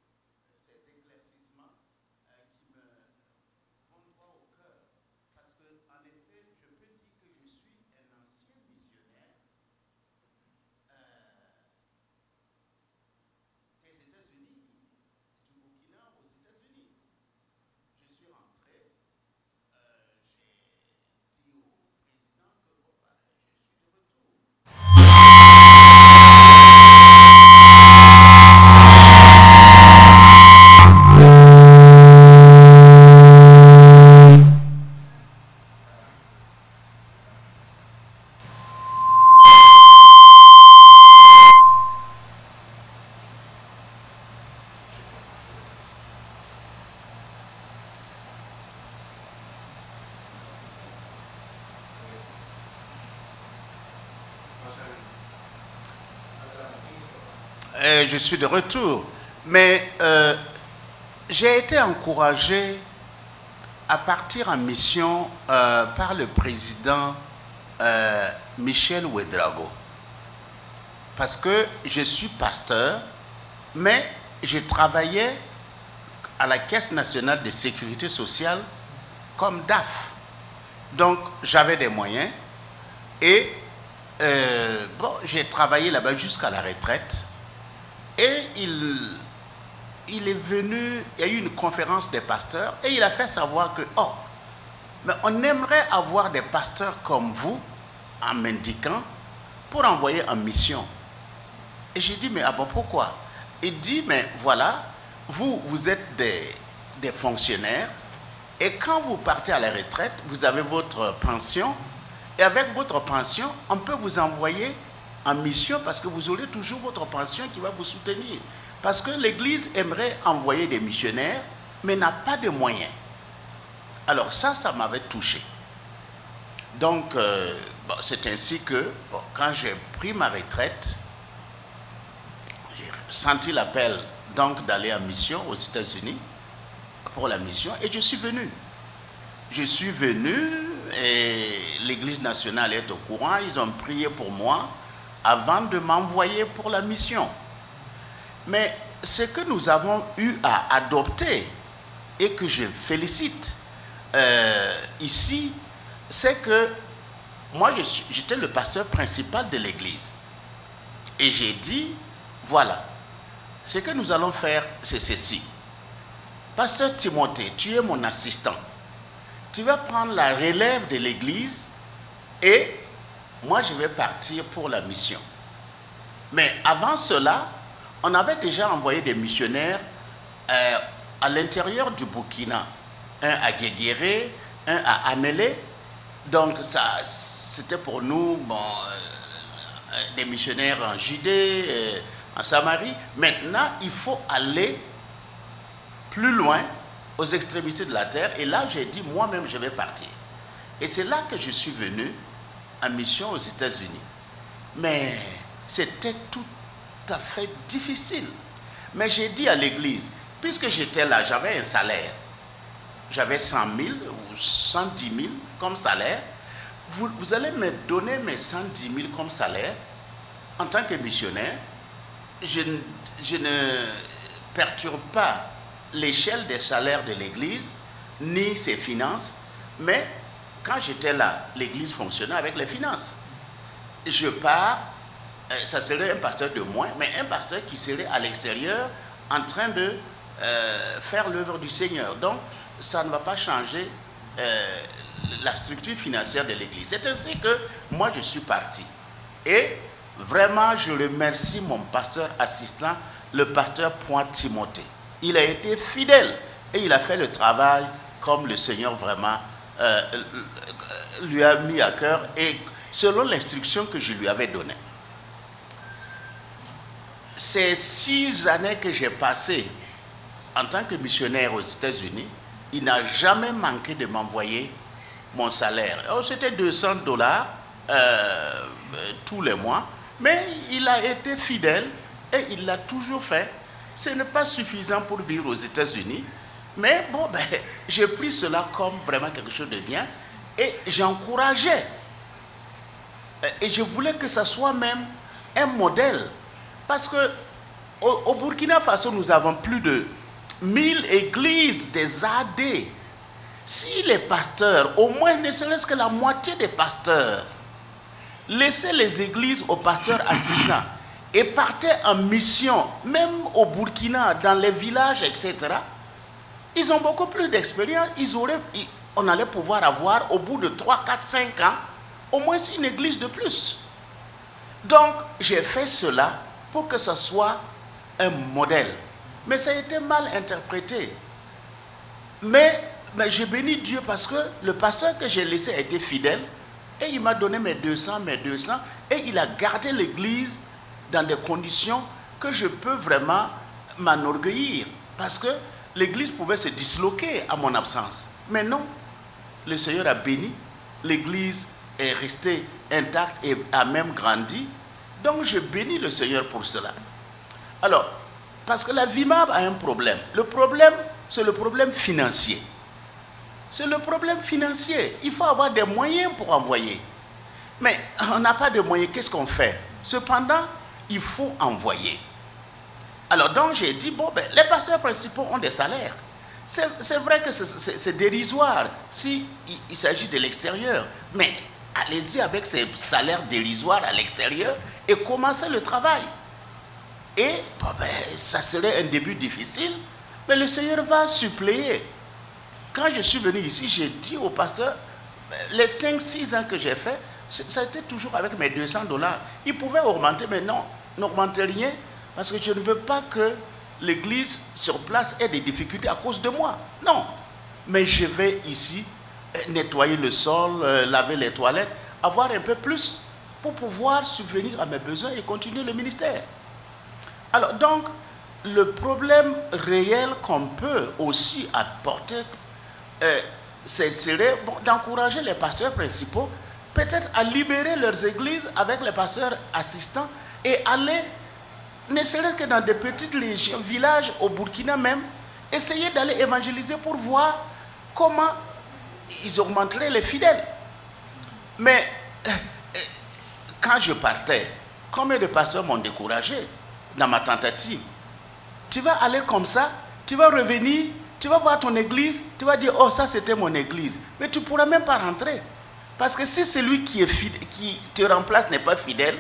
ces éclaircissements qui me vont droit au cœur. Parce qu'en effet, je peux dire que je suis un ancien missionnaire des États-Unis, du Burkina aux États-Unis. Je suis rentré, j'ai dit au président que bon, je suis de retour. Je suis de retour, mais j'ai été encouragé à partir en mission par le président Michel Ouédraogo, parce que je suis pasteur, mais je travaillais à la Caisse nationale de sécurité sociale comme DAF. Donc j'avais des moyens et bon, j'ai travaillé là-bas jusqu'à la retraite. Et il est venu, il y a eu une conférence des pasteurs et il a fait savoir que, oh, mais on aimerait avoir des pasteurs comme vous, en m'indiquant, pour envoyer en mission. Et j'ai dit, mais ah bon, pourquoi? Il dit, mais voilà, vous êtes des fonctionnaires et quand vous partez à la retraite, vous avez votre pension et avec votre pension, on peut vous envoyer en mission parce que vous aurez toujours votre pension qui va vous soutenir. Parce que l'Église aimerait envoyer des missionnaires, mais n'a pas de moyens. Alors ça m'avait touché. Donc, bon, c'est ainsi que, bon, quand j'ai pris ma retraite, j'ai senti l'appel donc d'aller en mission aux États-Unis pour la mission et je suis venu. Je suis venu et l'Église nationale est au courant. Ils ont prié pour moi avant de m'envoyer pour la mission. Mais ce que nous avons eu à adopter et que je félicite ici, c'est que moi j'étais le pasteur principal de l'église. Et j'ai dit, voilà, ce que nous allons faire, c'est ceci. Pasteur Timothée, tu es mon assistant. Tu vas prendre la relève de l'église et moi, je vais partir pour la mission. Mais avant cela, on avait déjà envoyé des missionnaires à l'intérieur du Burkina. Un à Guéguéré, un à Amélé. Donc, c'était pour nous bon, des missionnaires en Judée, en Samarie. Maintenant, il faut aller plus loin, aux extrémités de la terre. Et là, j'ai dit, moi-même, je vais partir. Et c'est là que je suis venu en mission aux États-Unis. Mais c'était tout à fait difficile. Mais j'ai dit à l'église, puisque j'étais là, j'avais un salaire. J'avais 100 000 ou 110 000 comme salaire. vous allez me donner mes 110 000 comme salaire. En tant que missionnaire, je ne perturbe pas l'échelle des salaires de l'Église, ni ses finances, mais quand j'étais là, l'Église fonctionnait avec les finances. Je pars, ça serait un pasteur de moins, mais un pasteur qui serait à l'extérieur en train de faire l'œuvre du Seigneur. Donc, ça ne va pas changer la structure financière de l'Église. C'est ainsi que moi, je suis parti. Et vraiment, je remercie mon pasteur assistant, le pasteur Point Timothée. Il a été fidèle et il a fait le travail comme le Seigneur vraiment lui a mis à cœur et selon l'instruction que je lui avais donnée. Ces 6 années que j'ai passées en tant que missionnaire aux États-Unis, il n'a jamais manqué de m'envoyer mon salaire. C'était $200 tous les mois, mais il a été fidèle et il l'a toujours fait. Ce n'est pas suffisant pour vivre aux États-Unis, mais bon, j'ai pris cela comme vraiment quelque chose de bien et j'encourageais. Et je voulais que ça soit même un modèle. Parce que au Burkina Faso, nous avons plus de 1000 églises des AD. Si les pasteurs, au moins ne serait-ce que la moitié des pasteurs, laissaient les églises aux pasteurs assistants et partaient en mission, même au Burkina, dans les villages, etc., ils ont beaucoup plus d'expérience. On allait pouvoir avoir, au bout de 3, 4, 5 ans, au moins une église de plus. Donc, j'ai fait cela pour que ce soit un modèle. Mais ça a été mal interprété. Mais je bénis Dieu parce que le pasteur que j'ai laissé a été fidèle et il m'a donné mes 200 et il a gardé l'église dans des conditions que je peux vraiment m'enorgueillir parce que l'église pouvait se disloquer à mon absence. Mais non, le Seigneur a béni, l'église est restée intacte et a même grandi. Donc je bénis le Seigneur pour cela. Alors, parce que la VIMAB a un problème. Le problème, c'est le problème financier. C'est le problème financier. Il faut avoir des moyens pour envoyer. Mais on n'a pas de moyens, qu'est-ce qu'on fait? Cependant, il faut envoyer. Alors donc j'ai dit, les pasteurs principaux ont des salaires. C'est vrai que c'est dérisoire s'il s'agit de l'extérieur. Mais allez-y avec ces salaires dérisoires à l'extérieur et commencez le travail. Et ça serait un début difficile, mais le Seigneur va suppléer. Quand je suis venu ici, j'ai dit au pasteur, les 5-6 ans que j'ai fait, ça a été toujours avec mes $200. Il pouvait augmenter, mais non, n'augmentez rien, parce que je ne veux pas que l'église sur place ait des difficultés à cause de moi. Non, mais je vais ici nettoyer le sol, laver les toilettes, avoir un peu plus pour pouvoir subvenir à mes besoins et continuer le ministère. Alors donc, le problème réel qu'on peut aussi apporter, serait d'encourager les pasteurs principaux peut-être à libérer leurs églises avec les pasteurs assistants et aller, ne serait-ce que dans des petites régions, villages au Burkina même, essayer d'aller évangéliser pour voir comment ils augmenteraient les fidèles. Mais quand je partais, combien de pasteurs m'ont découragé dans ma tentative? Tu vas aller comme ça, tu vas revenir, tu vas voir ton église, tu vas dire, oh ça c'était mon église. Mais tu ne pourras même pas rentrer. Parce que si celui qui te remplace n'est pas fidèle,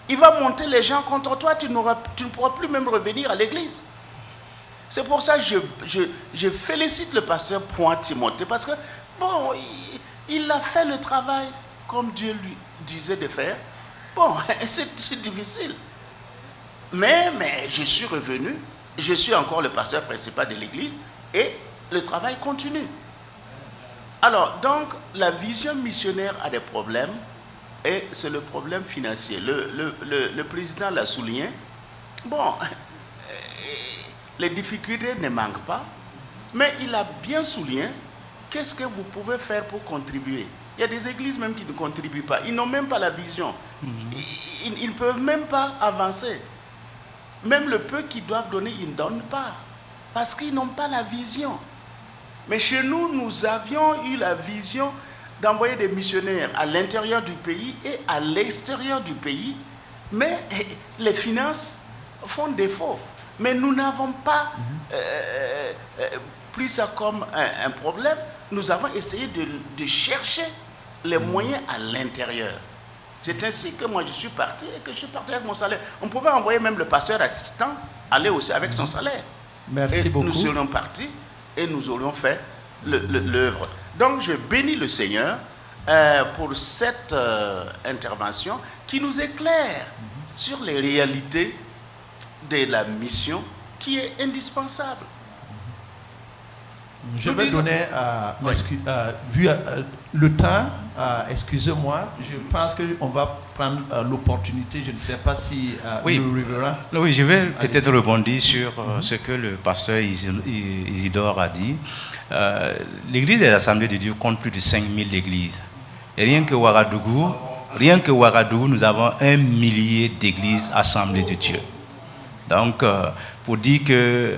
il va monter les gens contre toi, tu ne pourras plus même revenir à l'église. C'est pour ça que je félicite le pasteur Point Timothée, parce que, bon, il a fait le travail comme Dieu lui disait de faire. Bon, c'est difficile. Mais je suis revenu, je suis encore le pasteur principal de l'église, et le travail continue. Alors, donc, la vision missionnaire a des problèmes, et c'est le problème financier. Le président l'a souligné. Bon, les difficultés ne manquent pas, mais il a bien souligné qu'est-ce que vous pouvez faire pour contribuer. Il y a des églises même qui ne contribuent pas. Ils n'ont même pas la vision. Ils ne peuvent même pas avancer. Même le peu qu'ils doivent donner, ils ne donnent pas. Parce qu'ils n'ont pas la vision. Mais chez nous, nous avions eu la vision d'envoyer des missionnaires à l'intérieur du pays et à l'extérieur du pays, mais les finances font défaut. Mais nous n'avons pas pris ça comme un problème. Nous avons essayé de chercher les moyens à l'intérieur. C'est ainsi que moi je suis parti et que je suis parti avec mon salaire. On pouvait envoyer même le pasteur assistant aller aussi avec son salaire. Merci beaucoup. Nous serions partis et nous aurions fait l'œuvre. Donc je bénis le Seigneur pour cette intervention qui nous éclaire sur les réalités de la mission qui est indispensable. Je vais donner, vu le temps, excusez-moi, je pense qu'on va prendre l'opportunité, je ne sais pas si le révérend... Oui, je vais peut-être rebondir sur ce que le pasteur Isidore a dit. L'église des Assemblées de Dieu compte plus de 5000 églises. Et rien que Ouagadougou, nous avons 1 millier d'églises Assemblées de Dieu. Donc, pour dire que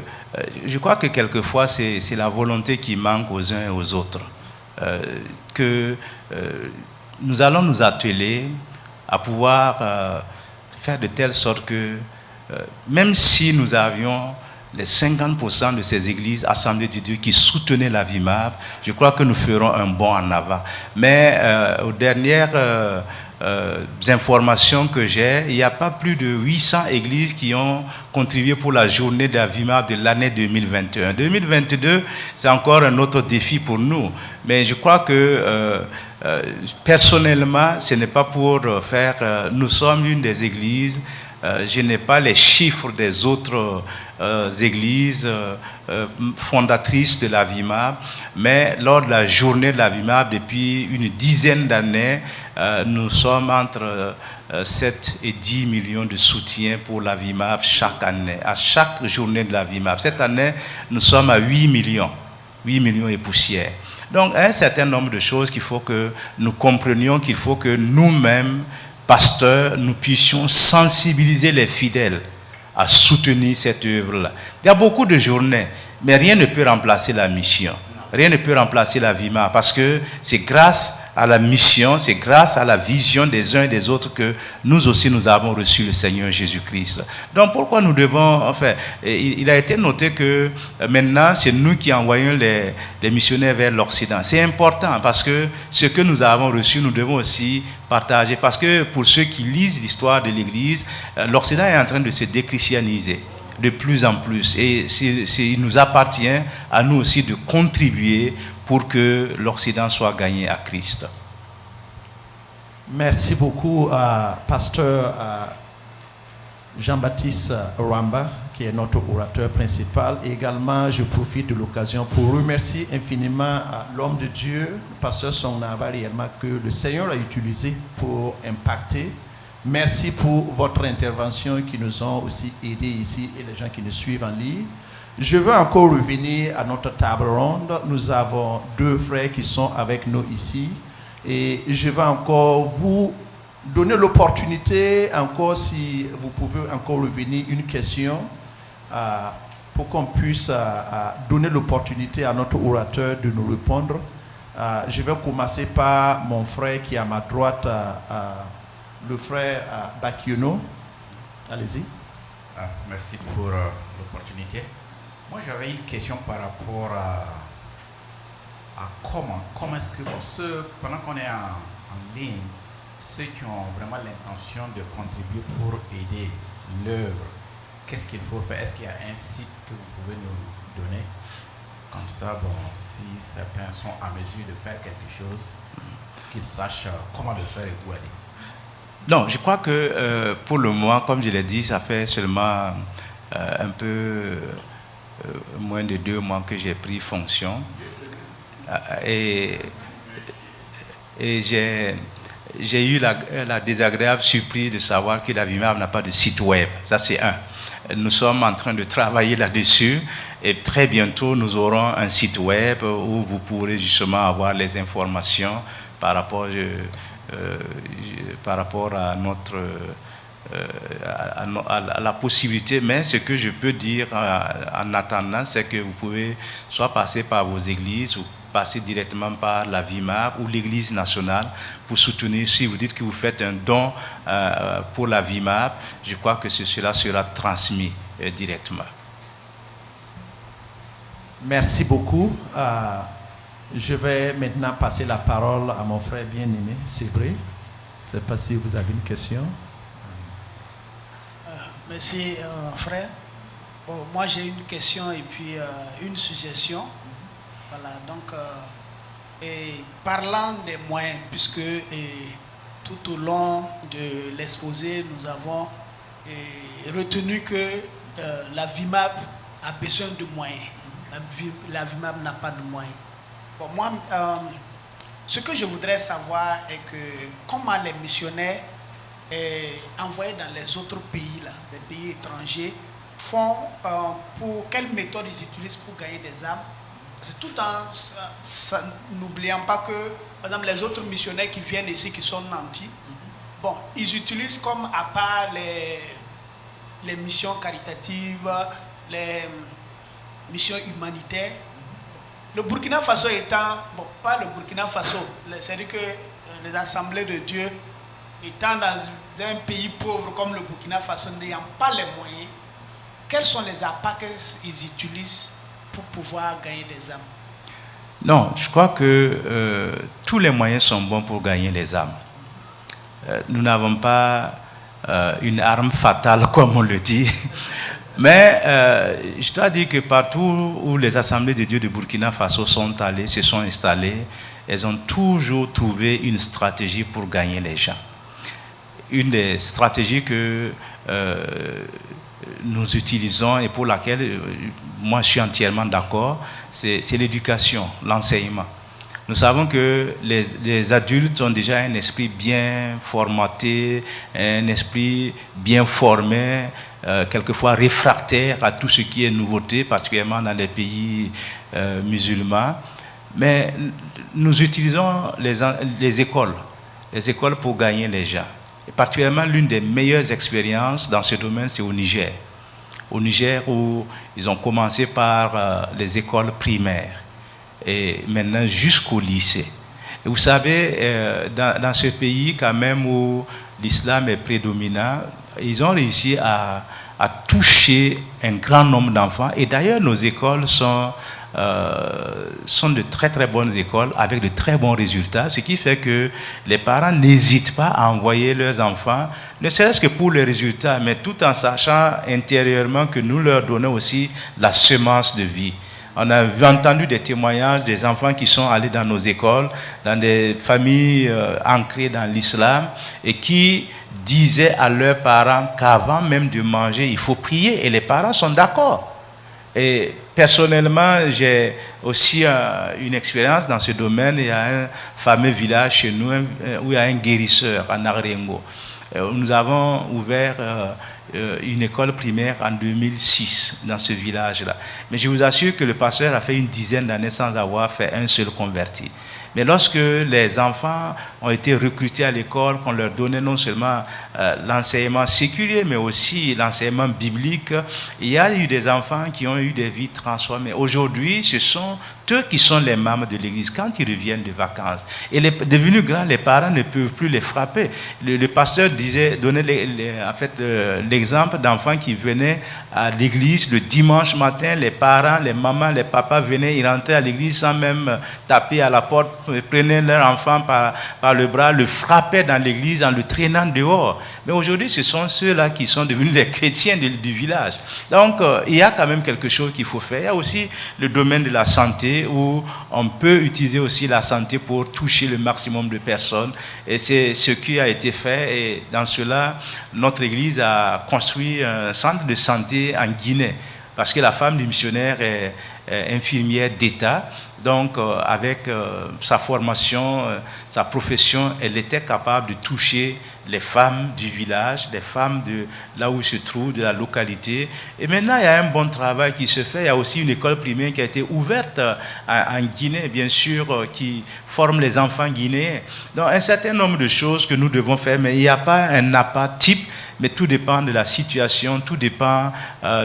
je crois que quelquefois c'est la volonté qui manque aux uns et aux autres. Nous allons nous atteler à pouvoir faire de telle sorte que même si nous avions les 50% de ces églises Assemblées de Dieu qui soutenaient la VIMAB, je crois que nous ferons un bond en avant. Mais aux dernières informations que j'ai, il n'y a pas plus de 800 églises qui ont contribué pour la journée de la VIMAB de l'année 2021. 2022, c'est encore un autre défi pour nous. Mais je crois que personnellement, ce n'est pas pour faire... nous sommes une des églises... je n'ai pas les chiffres des autres églises fondatrices de la VIMAB, mais lors de la journée de la VIMAB, depuis une dizaine d'années, nous sommes entre 7 et 10 millions de soutiens pour la VIMAB chaque année, à chaque journée de la VIMAB. Cette année, nous sommes à 8 millions et poussières. Donc, un certain nombre de choses qu'il faut que nous comprenions, qu'il faut que nous-mêmes, pasteurs, nous puissions sensibiliser les fidèles à soutenir cette œuvre-là. Il y a beaucoup de journées, mais rien ne peut remplacer la mission. Rien ne peut remplacer la VIMAB parce que c'est grâce à la mission, c'est grâce à la vision des uns et des autres que nous aussi nous avons reçu le Seigneur Jésus-Christ. Donc pourquoi nous devons, enfin, il a été noté que maintenant c'est nous qui envoyons les missionnaires vers l'Occident. C'est important parce que ce que nous avons reçu, nous devons aussi partager. Parce que pour ceux qui lisent l'histoire de l'Église, l'Occident est en train de se déchristianiser de plus en plus. Et il nous appartient à nous aussi de contribuer pour que l'Occident soit gagné à Christ. Merci beaucoup à pasteur Jean-Baptiste Rwamba, qui est notre orateur principal. Et également, je profite de l'occasion pour remercier infiniment l'homme de Dieu, le pasteur Songnava, réellement que le Seigneur a utilisé pour impacter. Merci pour votre intervention qui nous ont aussi aidés ici et les gens qui nous suivent en ligne. Je veux encore revenir à notre table ronde. Nous avons 2 frères qui sont avec nous ici. Et je vais encore vous donner l'opportunité, encore si vous pouvez encore revenir, une question pour qu'on puisse donner l'opportunité à notre orateur de nous répondre. Je vais commencer par mon frère qui est à ma droite, le frère Bakiono. Allez-y. Merci pour l'opportunité. Moi, j'avais une question par rapport à comment est-ce que pendant qu'on est en ligne, ceux qui ont vraiment l'intention de contribuer pour aider l'œuvre, qu'est-ce qu'il faut faire? Est-ce qu'il y a un site que vous pouvez nous donner? Comme ça, bon, si certains sont en mesure de faire quelque chose, qu'ils sachent comment le faire et où aller. Non, je crois que pour le moment, comme je l'ai dit, ça fait seulement un peu moins de 2 mois que j'ai pris fonction. Et j'ai eu la désagréable surprise de savoir que la VIMAB n'a pas de site web. Ça, c'est un. Nous sommes en train de travailler là-dessus et très bientôt, nous aurons un site web où vous pourrez justement avoir les informations par rapport à notre... à la possibilité, mais ce que je peux dire en attendant, c'est que vous pouvez soit passer par vos églises ou passer directement par la VIMAP ou l'Église nationale pour soutenir. Si vous dites que vous faites un don pour la VIMAP, je crois que cela sera transmis directement. Merci beaucoup. Je vais maintenant passer la parole à mon frère bien-aimé, Sébré. Je ne sais pas si vous avez une question. Merci, frère. Bon, moi, j'ai une question et puis une suggestion. Voilà, donc, parlant des moyens, puisque tout au long de l'exposé, nous avons retenu que la VIMAP a besoin de moyens. La VIMAP n'a pas de moyens. Bon, moi, ce que je voudrais savoir est que comment les missionnaires envoyés dans les autres pays, là, les pays étrangers, font, pour quelle méthode ils utilisent pour gagner des âmes. C'est tout en n'oubliant pas que, par exemple, les autres missionnaires qui viennent ici, qui sont nantis, bon, ils utilisent comme à part les missions caritatives, les missions humanitaires. Le Burkina Faso étant, bon, pas le Burkina Faso, c'est-à-dire que les assemblées de Dieu, étant dans un pays pauvre comme le Burkina Faso, n'ayant pas les moyens, quels sont les appâts qu'ils utilisent pour pouvoir gagner des âmes? Non, je crois que tous les moyens sont bons pour gagner les âmes. Nous n'avons pas une arme fatale, comme on le dit. Mais je dois dire que partout où les assemblées de Dieu de Burkina Faso sont allées, se sont installées, elles ont toujours trouvé une stratégie pour gagner les gens. Une des stratégies que nous utilisons et pour laquelle moi je suis entièrement d'accord, c'est l'éducation, l'enseignement. Nous savons que les adultes ont déjà un esprit bien formaté, un esprit bien formé, quelquefois réfractaire à tout ce qui est nouveauté, particulièrement dans les pays musulmans. Mais nous utilisons les écoles pour gagner les gens. Et particulièrement, l'une des meilleures expériences dans ce domaine, c'est au Niger. Au Niger, où ils ont commencé par les écoles primaires et maintenant jusqu'au lycée. Et vous savez, dans ce pays, quand même, où l'islam est prédominant, ils ont réussi à toucher un grand nombre d'enfants. Et d'ailleurs, nos écoles sont de très très bonnes écoles avec de très bons résultats, ce qui fait que les parents n'hésitent pas à envoyer leurs enfants, ne serait-ce que pour les résultats, mais tout en sachant intérieurement que nous leur donnons aussi la semence de vie. On a entendu des témoignages des enfants qui sont allés dans nos écoles, dans des familles ancrées dans l'islam, et qui disaient à leurs parents qu'avant même de manger, il faut prier, et les parents sont d'accord. Et personnellement, j'ai aussi une expérience dans ce domaine. Il y a un fameux village chez nous où il y a un guérisseur à Nagrengo. Nous avons ouvert une école primaire en 2006 dans ce village-là. Mais je vous assure que le pasteur a fait une dizaine d'années sans avoir fait un seul converti. Mais lorsque les enfants ont été recrutés à l'école, qu'on leur donnait non seulement l'enseignement séculier, mais aussi l'enseignement biblique, il y a eu des enfants qui ont eu des vies transformées. Aujourd'hui, ce sont eux qui sont les membres de l'église quand ils reviennent de vacances. Et devenus grands, les parents ne peuvent plus les frapper. Le pasteur donnait l'exemple d'enfants qui venaient à l'église le dimanche matin. Les parents, les mamans, les papas venaient, ils rentraient à l'église sans même taper à la porte, prenaient leur enfant par le bras, le frappaient dans l'église en le traînant dehors. Mais aujourd'hui, ce sont ceux-là qui sont devenus les chrétiens du village. Donc, il y a quand même quelque chose qu'il faut faire. Il y a aussi le domaine de la santé, où on peut utiliser aussi la santé pour toucher le maximum de personnes. Et c'est ce qui a été fait. Et dans cela, notre église a construit un centre de santé en Guinée. Parce que la femme du missionnaire est infirmière d'État. Donc, avec sa formation, sa profession, elle était capable de toucher les femmes du village, les femmes de là où ils se trouvent, de la localité. Et maintenant, il y a un bon travail qui se fait. Il y a aussi une école primaire qui a été ouverte en Guinée, bien sûr, qui forme les enfants guinéens. Donc, un certain nombre de choses que nous devons faire, mais il n'y a pas un appât type, mais tout dépend de la situation, tout dépend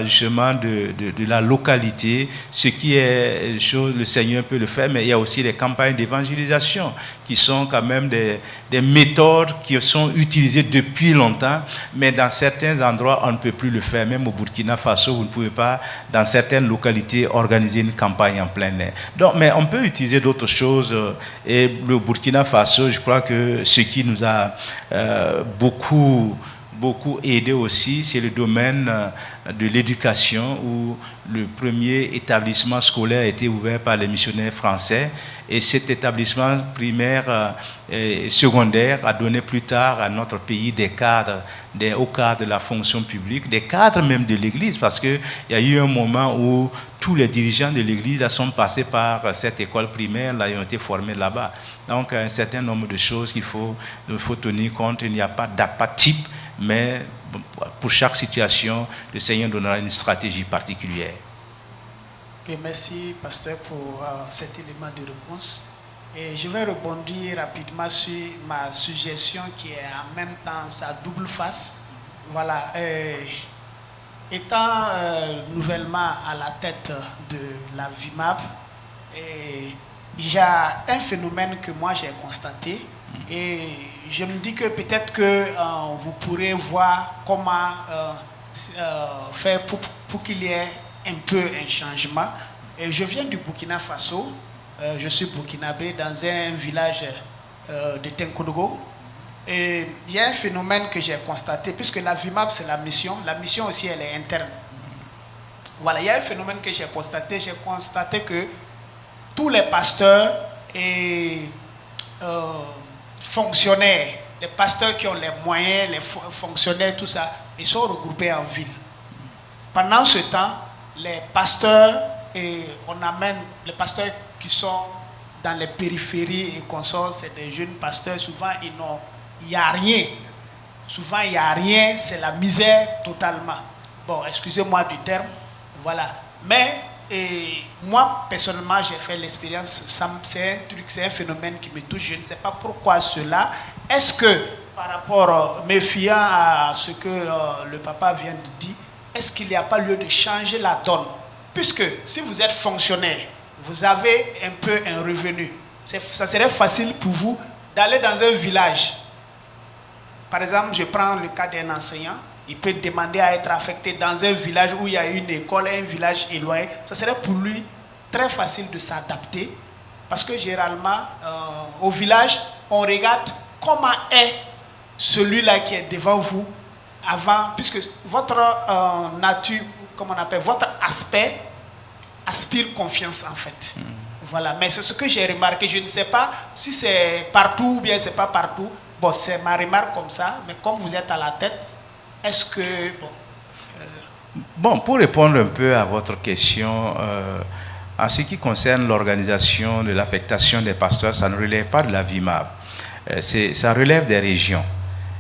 justement de la localité. Ce qui est chose, le Seigneur peut le faire, mais il y a aussi les campagnes d'évangélisation qui sont quand même des méthodes qui sont utilisées depuis longtemps, mais dans certains endroits, on ne peut plus le faire. Même au Burkina Faso, vous ne pouvez pas, dans certaines localités, organiser une campagne en plein air. Donc, mais on peut utiliser d'autres choses. Et le Burkina Faso, je crois que ce qui nous a beaucoup aidé aussi, c'est le domaine de l'éducation où le premier établissement scolaire a été ouvert par les missionnaires français et cet établissement primaire et secondaire a donné plus tard à notre pays des cadres, des hauts cadres de la fonction publique, des cadres même de l'Église, parce qu'il y a eu un moment où tous les dirigeants de l'Église sont passés par cette école primaire, là, ils ont été formés là-bas. Donc un certain nombre de choses qu'il faut tenir compte. Il n'y a pas d'appât type, mais pour chaque situation, le Seigneur donnera une stratégie particulière. Okay, merci, pasteur, pour cet élément de réponse. Et je vais rebondir rapidement sur ma suggestion qui est en même temps sa double face. Voilà. Étant nouvellement à la tête de la VIMAP, il y a un phénomène que moi j'ai constaté. Et je me dis que peut-être que vous pourrez voir comment faire pour qu'il y ait un peu un changement. Et je viens du Burkina Faso, je suis burkinabé dans un village de Tenkodogo. Et il y a un phénomène que j'ai constaté, puisque la VIMAP c'est la mission aussi elle est interne. Voilà, il y a un phénomène que j'ai constaté que tous les pasteurs et fonctionnaires, les pasteurs qui ont les moyens, les fonctionnaires, tout ça, ils sont regroupés en ville. Pendant ce temps, les pasteurs, et on amène les pasteurs qui sont dans les périphéries et qu'on sort, c'est des jeunes pasteurs, souvent il n'y a rien. Souvent il n'y a rien, c'est la misère totalement. Bon, excusez-moi du terme, voilà. Mais moi, personnellement, j'ai fait l'expérience, c'est un phénomène qui me touche, je ne sais pas pourquoi cela. Est-ce que, par rapport, me fiant à ce que le papa vient de dire, est-ce qu'il n'y a pas lieu de changer la donne? Puisque si vous êtes fonctionnaire, vous avez un peu un revenu, ça serait facile pour vous d'aller dans un village. Par exemple, je prends le cas d'un enseignant. Il peut demander à être affecté dans un village où il y a une école, un village éloigné. Ça serait pour lui très facile de s'adapter. Parce que généralement, au village, on regarde comment est celui-là qui est devant vous avant, puisque votre nature, comment on appelle, votre aspect aspire confiance en fait. Voilà, mais c'est ce que j'ai remarqué. Je ne sais pas si c'est partout ou bien c'est pas partout. Bon, c'est ma remarque comme ça, mais comme vous êtes à la tête, est-ce que... Bon, pour répondre un peu à votre question, en ce qui concerne l'organisation de l'affectation des pasteurs, ça ne relève pas de la VIMAP. Ça relève des régions.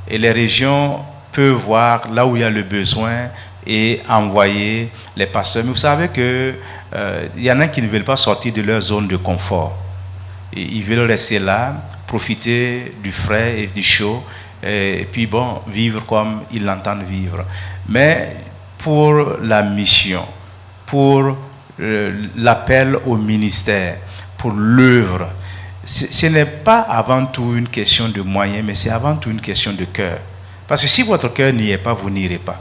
Et les régions peuvent voir là où il y a le besoin et envoyer les pasteurs. Mais vous savez qu'il y en a qui ne veulent pas sortir de leur zone de confort. Et ils veulent rester là, profiter du frais et du chaud, et puis bon, vivre comme ils l'entendent vivre. Mais pour la mission, pour l'appel au ministère, pour l'œuvre, ce n'est pas avant tout une question de moyens, mais c'est avant tout une question de cœur. Parce que si votre cœur n'y est pas, vous n'irez pas.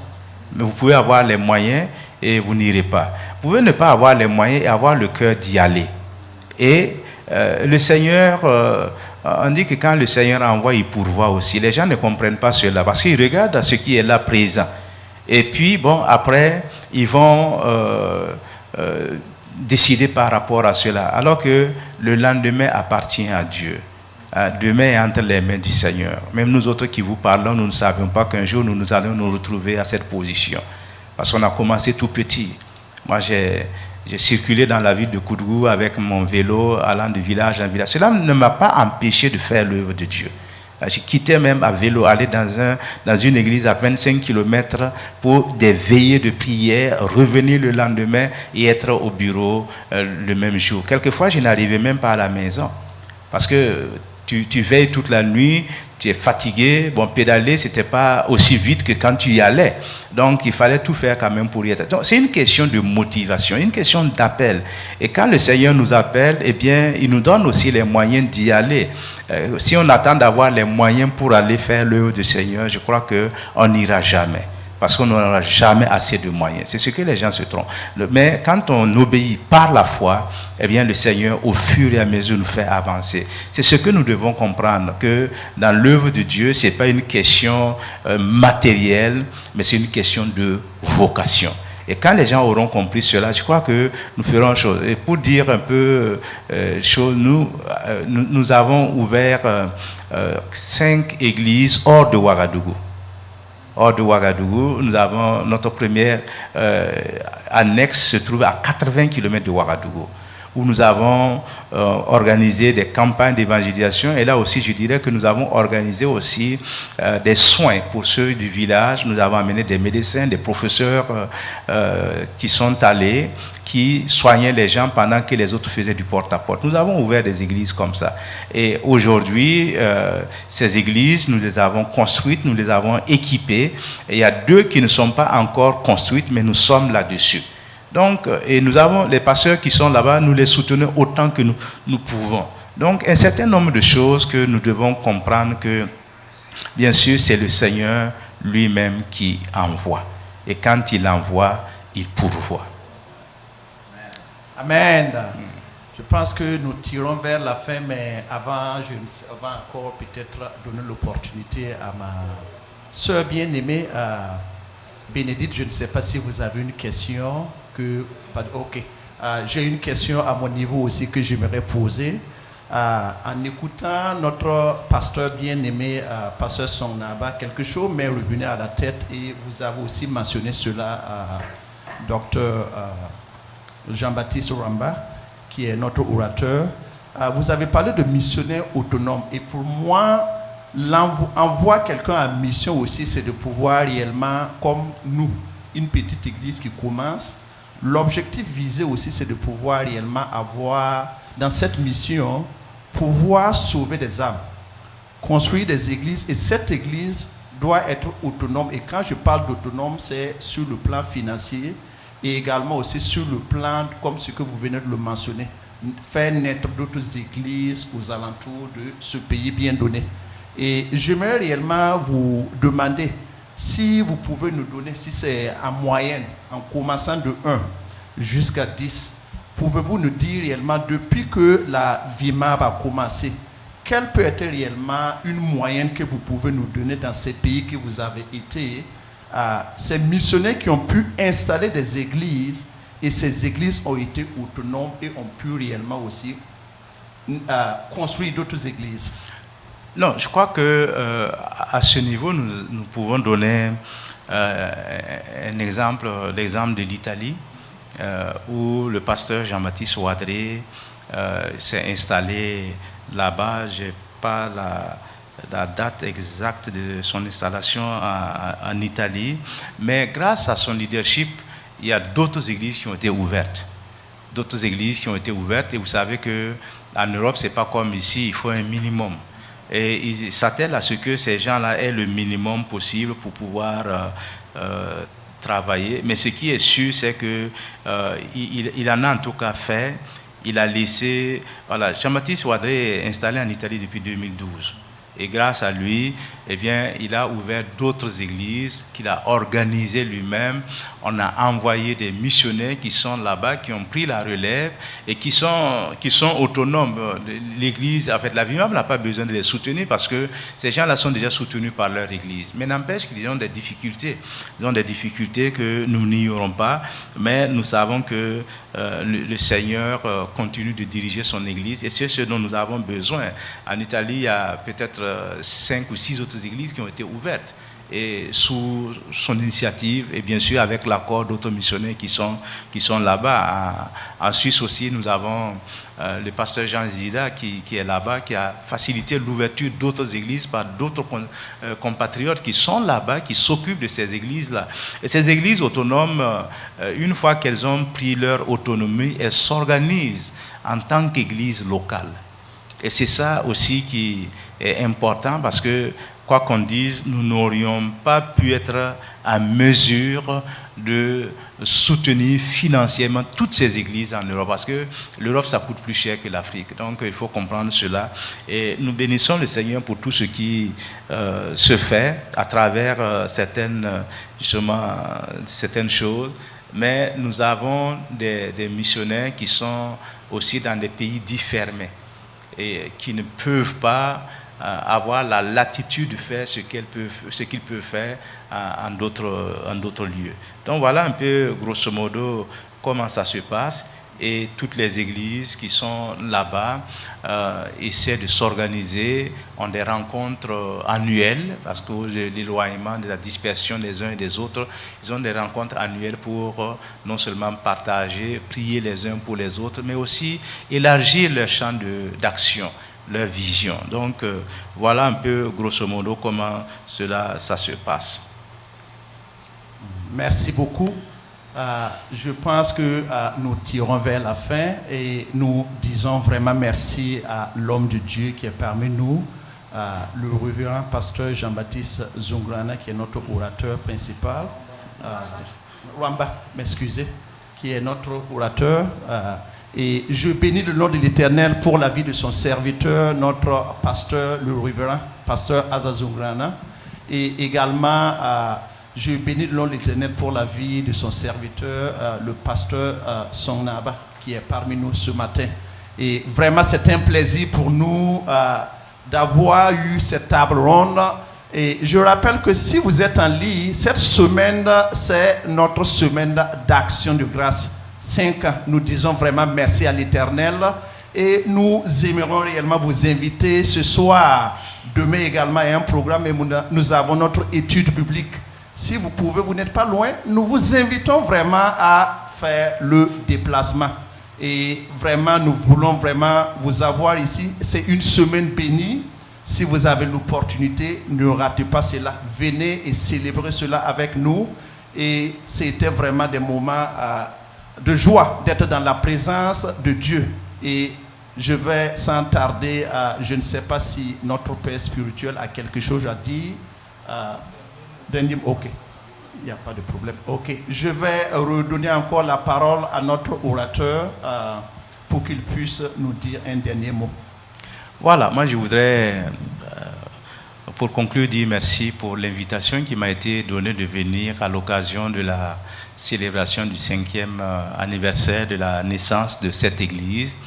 Mais vous pouvez avoir les moyens et vous n'irez pas. Vous pouvez ne pas avoir les moyens et avoir le cœur d'y aller. Et le Seigneur, on dit que quand le Seigneur envoie, il pourvoit aussi. Les gens ne comprennent pas cela parce qu'ils regardent à ce qui est là présent. Et puis, bon, après, ils vont décider par rapport à cela. Alors que le lendemain appartient à Dieu. Demain est entre les mains du Seigneur. Même nous autres qui vous parlons, nous ne savions pas qu'un jour nous allons nous retrouver à cette position. Parce qu'on a commencé tout petit. Moi, j'ai circulé dans la ville de Koudou avec mon vélo, allant de village en village. Cela ne m'a pas empêché de faire l'œuvre de Dieu. J'ai quitté même à vélo, aller dans une église à 25 km pour des veillées de prière, revenir le lendemain et être au bureau le même jour. Quelquefois, je n'arrivais même pas à la maison. Parce que tu veilles toute la nuit, tu es fatigué. Bon, pédaler, c'était pas aussi vite que quand tu y allais. Donc, il fallait tout faire quand même pour y être. Donc, c'est une question de motivation, une question d'appel. Et quand le Seigneur nous appelle, eh bien, il nous donne aussi les moyens d'y aller. Si on attend d'avoir les moyens pour aller faire l'œuvre du Seigneur, je crois qu'on n'ira jamais. Parce qu'on n'aura jamais assez de moyens. C'est ce que les gens se trompent. Mais quand on obéit par la foi, eh bien, le Seigneur, au fur et à mesure, nous fait avancer. C'est ce que nous devons comprendre, que dans l'œuvre de Dieu, ce n'est pas une question matérielle, mais c'est une question de vocation. Et quand les gens auront compris cela, je crois que nous ferons chose. Et pour dire un peu chose, nous avons ouvert 5 églises hors de Ouagadougou. Hors de Ouagadougou, nous avons notre première annexe se trouve à 80 km de Ouagadougou, où nous avons organisé des campagnes d'évangélisation. Et là aussi, je dirais que nous avons organisé aussi des soins pour ceux du village. Nous avons amené des médecins, des professeurs qui sont allés, qui soignaient les gens pendant que les autres faisaient du porte-à-porte. Nous avons ouvert des églises comme ça. Et aujourd'hui, ces églises, nous les avons construites, nous les avons équipées. Et il y a 2 qui ne sont pas encore construites, mais nous sommes là-dessus. Donc, et nous avons les pasteurs qui sont là-bas, nous les soutenons autant que nous pouvons. Donc, un certain nombre de choses que nous devons comprendre que, bien sûr, c'est le Seigneur lui-même qui envoie. Et quand il envoie, il pourvoit. Amen. Je pense que nous tirons vers la fin, mais avant, je vais encore peut-être donner l'opportunité à ma sœur bien-aimée, Bénédicte. Je ne sais pas si vous avez une question. Ok. J'ai une question à mon niveau aussi que j'aimerais poser. En écoutant notre pasteur bien-aimé, pasteur Songnaba, quelque chose m'est revenu à la tête et vous avez aussi mentionné cela à docteur Jean-Baptiste Ramba, qui est notre orateur. Vous avez parlé de missionnaires autonomes. Et pour moi, envoyer quelqu'un à mission aussi, c'est de pouvoir réellement, comme nous, une petite église qui commence, l'objectif visé aussi, c'est de pouvoir réellement avoir, dans cette mission, pouvoir sauver des âmes, construire des églises. Et cette église doit être autonome. Et quand je parle d'autonome, c'est sur le plan financier, et également aussi sur le plan, comme ce que vous venez de le mentionner, faire naître d'autres églises aux alentours de ce pays bien donné. Et j'aimerais réellement vous demander si vous pouvez nous donner, si c'est en moyenne, en commençant de 1 jusqu'à 10, pouvez-vous nous dire réellement, depuis que la VIMAB a commencé, quelle peut être réellement une moyenne que vous pouvez nous donner dans ces pays que vous avez été, ces missionnaires qui ont pu installer des églises, et ces églises ont été autonomes et ont pu réellement aussi construire d'autres églises? Non, je crois que à ce niveau, nous pouvons donner un exemple, l'exemple de l'Italie, où le pasteur Jean-Baptiste Ouadré s'est installé là-bas. Je n'ai pas la date exacte de son installation en Italie, mais grâce à son leadership, il y a d'autres églises qui ont été ouvertes. D'autres églises qui ont été ouvertes, et vous savez qu'en Europe, ce n'est pas comme ici, il faut un minimum. Et ils s'attellent à ce que ces gens-là aient le minimum possible pour pouvoir travailler. Mais ce qui est sûr, c'est qu'il en a en tout cas fait. Il a laissé... Voilà, Jean-Baptiste Ouadré est installé en Italie depuis 2012. Et grâce à lui, eh bien, il a ouvert d'autres églises qu'il a organisées lui-même. On a envoyé des missionnaires qui sont là-bas, qui ont pris la relève et qui sont autonomes. L'église, en fait, la VIMAB n'a pas besoin de les soutenir parce que ces gens-là sont déjà soutenus par leur église. Mais n'empêche qu'ils ont des difficultés. Ils ont des difficultés que nous n'ignorons pas, mais nous savons que le Seigneur continue de diriger son église et c'est ce dont nous avons besoin. En Italie, il y a peut-être 5 ou 6 autres églises qui ont été ouvertes et sous son initiative et bien sûr avec l'accord d'autres missionnaires qui sont là-bas. En Suisse aussi, nous avons le pasteur Jean Zida qui est là-bas, qui a facilité l'ouverture d'autres églises par d'autres compatriotes qui sont là-bas, qui s'occupent de ces églises-là. Et ces églises autonomes, une fois qu'elles ont pris leur autonomie, elles s'organisent en tant qu'église locale. Et c'est ça aussi qui est important parce que, quoi qu'on dise, nous n'aurions pas pu être à mesure de soutenir financièrement toutes ces églises en Europe parce que l'Europe, ça coûte plus cher que l'Afrique. Donc, il faut comprendre cela. Et nous bénissons le Seigneur pour tout ce qui se fait à travers certaines choses. Mais nous avons des missionnaires qui sont aussi dans des pays dits fermés et qui ne peuvent pas avoir la latitude de faire ce qu'ils peuvent faire en d'autres lieux. Donc voilà un peu grosso modo comment ça se passe. Et toutes les églises qui sont là-bas essaient de s'organiser, ont des rencontres annuelles, parce que l'éloignement de la dispersion des uns et des autres, ils ont des rencontres annuelles pour non seulement partager, prier les uns pour les autres, mais aussi élargir leur champ d'action, leur vision. Donc voilà un peu grosso modo comment ça se passe. Merci beaucoup. Je pense que nous tirons vers la fin et nous disons vraiment merci à l'homme de Dieu qui est parmi nous, le révérend pasteur Jean-Baptiste Zungrana, qui est notre orateur principal. Rwamba, m'excusez, qui est notre orateur. Et je bénis le nom de l'Éternel pour la vie de son serviteur, notre pasteur, le révérend pasteur Asa Zungrana. Et également, je bénis le nom de l'Éternel pour la vie de son serviteur, le pasteur Songnaba, qui est parmi nous ce matin. Et vraiment, c'est un plaisir pour nous d'avoir eu cette table ronde. Et je rappelle que si vous êtes en ligne, cette semaine, c'est notre semaine d'action de grâce. 5 ans, nous disons vraiment merci à l'Éternel. Et nous aimerions réellement vous inviter ce soir. Demain également, il y a un programme et nous avons notre étude publique. Si vous pouvez, vous n'êtes pas loin, nous vous invitons vraiment à faire le déplacement. Et vraiment, nous voulons vraiment vous avoir ici. C'est une semaine bénie. Si vous avez l'opportunité, ne ratez pas cela. Venez et célébrez cela avec nous. Et c'était vraiment des moments de joie d'être dans la présence de Dieu. Et je vais sans tarder, je ne sais pas si notre père spirituel a quelque chose à dire. Ok, il n'y a pas de problème. Ok, je vais redonner encore la parole à notre orateur pour qu'il puisse nous dire un dernier mot. Voilà, moi je voudrais, pour conclure, dire merci pour l'invitation qui m'a été donnée de venir à l'occasion de la célébration du 5e anniversaire de la naissance de cette église.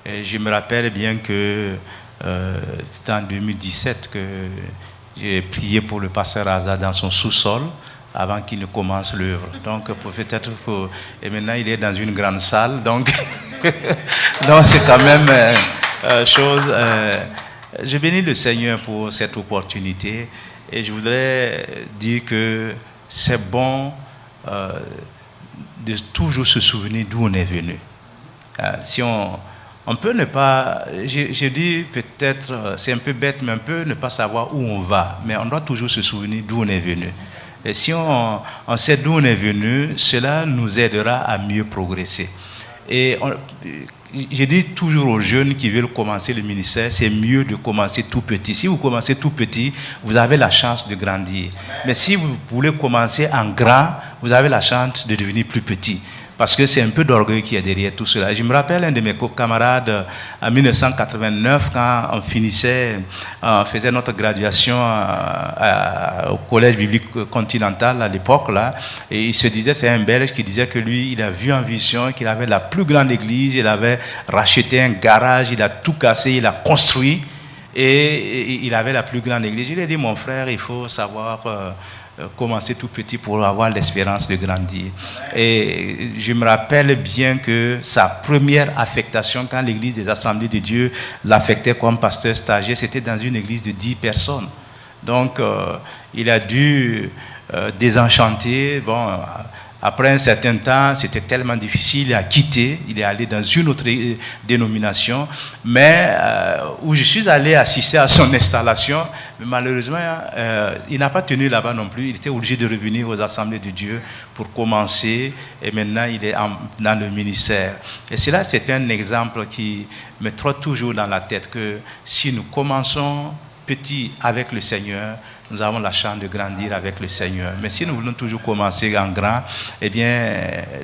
Et je me rappelle bien que c'était en 2017 que j'ai prié pour le pasteur Asa dans son sous-sol avant qu'il ne commence l'œuvre. Donc, et maintenant, il est dans une grande salle. Donc, c'est quand même chose. Je bénis le Seigneur pour cette opportunité. Et je voudrais dire que c'est bon de toujours se souvenir d'où on est venu. Si on peut ne pas, je dis peut-être, c'est un peu bête, mais on peut ne pas savoir où on va, mais on doit toujours se souvenir d'où on est venu. Et si on sait d'où on est venu, cela nous aidera à mieux progresser. Et je dis toujours aux jeunes qui veulent commencer le ministère, c'est mieux de commencer tout petit. Si vous commencez tout petit, vous avez la chance de grandir. Mais si vous voulez commencer en grand, vous avez la chance de devenir plus petit. Parce que c'est un peu d'orgueil qui est derrière tout cela. Je me rappelle un de mes camarades en 1989, quand on faisait notre graduation au Collège biblique continental à l'époque, là, et il se disait, c'est un Belge qui disait que lui, il a vu en vision qu'il avait la plus grande église, il avait racheté un garage, il a tout cassé, il a construit, et il avait la plus grande église. Je lui ai dit, mon frère, il faut savoir commencer tout petit pour avoir l'espérance de grandir. Et je me rappelle bien que sa première affectation, quand l'église des Assemblées de Dieu l'affectait comme pasteur stagiaire, c'était dans une église de 10 personnes. Donc, il a dû désenchanter. Bon, Après un certain temps, c'était tellement difficile, il a quitté, il est allé dans une autre dénomination, mais où je suis allé assister à son installation, mais malheureusement, il n'a pas tenu là-bas non plus, il était obligé de revenir aux Assemblées de Dieu pour commencer, et maintenant il est dans le ministère. Et cela, c'est un exemple qui me trotte toujours dans la tête, que si nous commençons petit avec le Seigneur, nous avons la chance de grandir avec le Seigneur. Mais si nous voulons toujours commencer en grand, eh bien,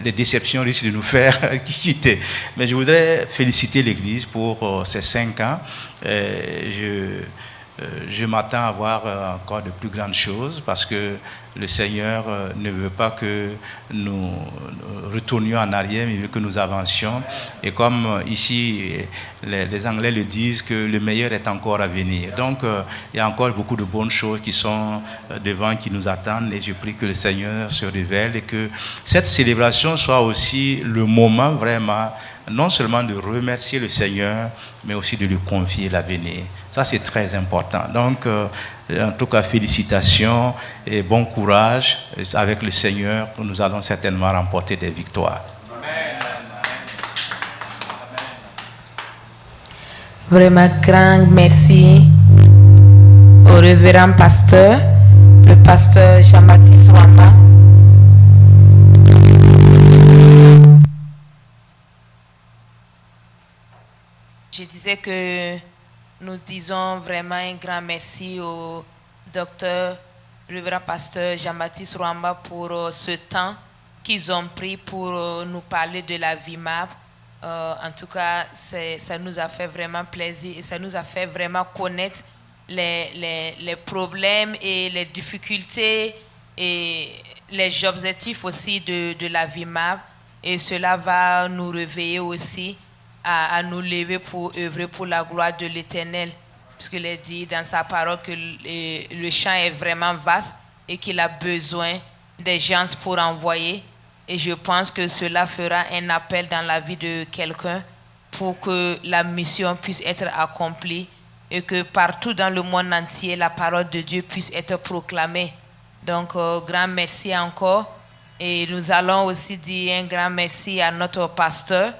les déceptions risquent de nous faire quitter. Mais je voudrais féliciter l'Église pour ces 5 ans. Je m'attends à voir encore de plus grandes choses parce que le Seigneur ne veut pas que nous retournions en arrière, mais il veut que nous avancions. Et comme ici, les Anglais le disent, que le meilleur est encore à venir. Donc, il y a encore beaucoup de bonnes choses qui sont devant, qui nous attendent. Et je prie que le Seigneur se révèle et que cette célébration soit aussi le moment vraiment, non seulement de remercier le Seigneur, mais aussi de lui confier l'avenir. Ça, c'est très important. Donc, en tout cas, félicitations et bon courage avec le Seigneur. Nous allons certainement remporter des victoires. Vraiment grand merci au révérend pasteur, le pasteur Jean-Baptiste Rwamba. Je disais que nous disons vraiment un grand merci au docteur, révérend pasteur Jean-Baptiste Rwamba pour ce temps qu'ils ont pris pour nous parler de la VIMAP. En tout cas, ça nous a fait vraiment plaisir et ça nous a fait vraiment connaître les problèmes et les difficultés et les objectifs aussi de la VIMAP. Et cela va nous réveiller aussi à nous lever pour œuvrer pour la gloire de l'Éternel. Puisqu'il est dit dans sa parole que le champ est vraiment vaste et qu'il a besoin des gens pour envoyer. Et je pense que cela fera un appel dans la vie de quelqu'un pour que la mission puisse être accomplie et que partout dans le monde entier, la parole de Dieu puisse être proclamée. Donc, grand merci encore. Et nous allons aussi dire un grand merci à notre pasteur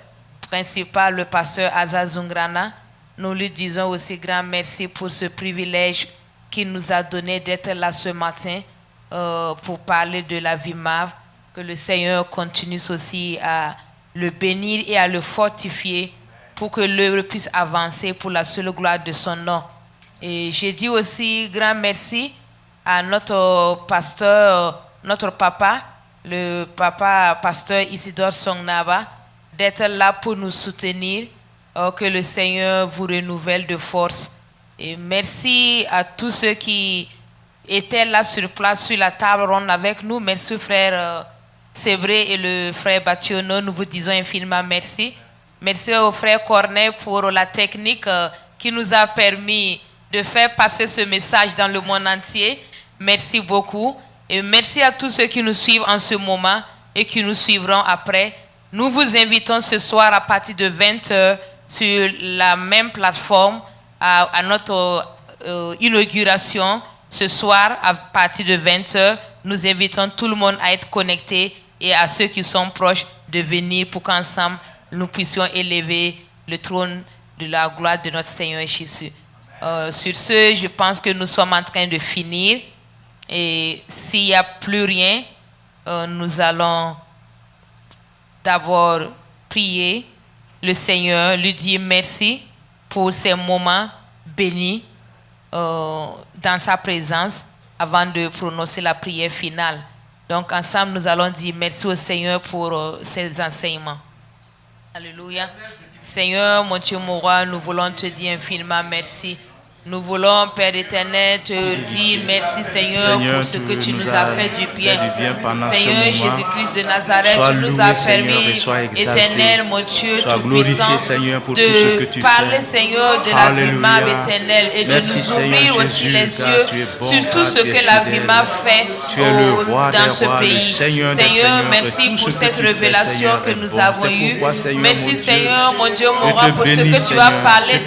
principal, le pasteur Asa Zungrana. Nous lui disons aussi grand merci pour ce privilège qu'il nous a donné d'être là ce matin pour parler de la VIMAP. Que le Seigneur continue aussi à le bénir et à le fortifier pour que l'œuvre puisse avancer pour la seule gloire de son nom. Et j'ai dit aussi grand merci à notre pasteur, notre papa, le papa pasteur Isidore Songnaba, d'être là pour nous soutenir, que le Seigneur vous renouvelle de force. Et merci à tous ceux qui étaient là sur place, sur la table ronde avec nous. Merci frère Sévré et le frère Bationo, nous vous disons infiniment merci. Merci au frère Cornet pour la technique qui nous a permis de faire passer ce message dans le monde entier. Merci beaucoup. Et merci à tous ceux qui nous suivent en ce moment et qui nous suivront après. Nous vous invitons ce soir à partir de 20h sur la même plateforme à notre inauguration. Ce soir, à partir de 20h, nous invitons tout le monde à être connecté et à ceux qui sont proches de venir pour qu'ensemble, nous puissions élever le trône de la gloire de notre Seigneur Jésus. Sur ce, je pense que nous sommes en train de finir. Et s'il n'y a plus rien, nous allons d'abord prier le Seigneur, lui dire merci pour ces moments bénis dans sa présence avant de prononcer la prière finale. Donc ensemble, nous allons dire merci au Seigneur pour ses enseignements. Alléluia. Seigneur, mon Dieu, mon roi, nous voulons te dire infiniment merci. Nous voulons, Père éternel, te dire merci, Seigneur, pour ce que tu nous as fait du bien. Seigneur Jésus-Christ de Nazareth, tu nous as permis, éternel, mon Dieu, tout-puissant, de parler, Seigneur, de la VIMAP éternelle et de nous ouvrir aussi les yeux sur tout ce que la VIMAP fait dans ce pays. Seigneur, merci pour cette révélation que nous avons eue. Merci, Seigneur, mon Dieu, mon roi, pour ce que tu as parlé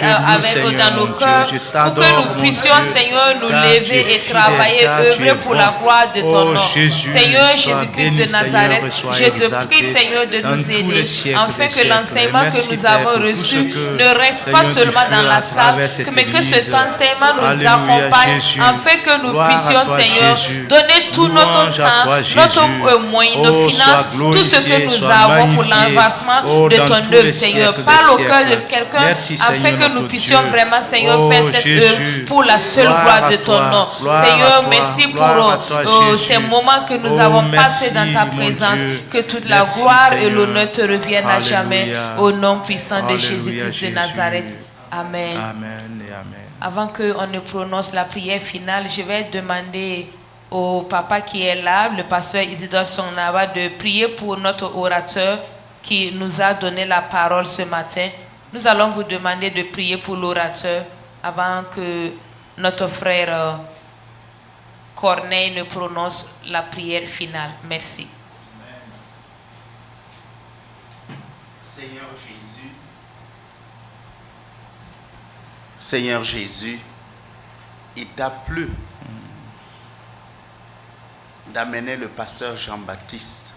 dans nos cœurs. pour que nous puissions, Seigneur, nous lever et travailler, œuvrer pour la gloire de ton nom. Seigneur Jésus-Christ de Nazareth, je te prie, Seigneur, de nous aider, afin que l'enseignement que nous avons reçu ne reste pas seulement dans la salle, mais que cet enseignement nous accompagne, afin que nous puissions, Seigneur, donner tout notre temps, notre moyen, nos finances, tout ce que nous avons pour l'avancement de ton œuvre, Seigneur. Parle au cœur de quelqu'un, afin que nous puissions vraiment, Seigneur, faire cette œuvre pour la seule gloire de ton nom. Seigneur, merci pour ces moments que nous avons passés dans ta présence. Que toute la gloire et l'honneur te reviennent à jamais. Au nom puissant de Jésus-Christ de Nazareth. Amen. Amen et amen. Avant qu'on ne prononce la prière finale, je vais demander au papa qui est là, le pasteur Isidore Songnaba, de prier pour notre orateur qui nous a donné la parole ce matin. Nous allons vous demander de prier pour l'orateur avant que notre frère Corneille ne prononce la prière finale. Merci. Seigneur Jésus, il t'a plu d'amener le pasteur Jean-Baptiste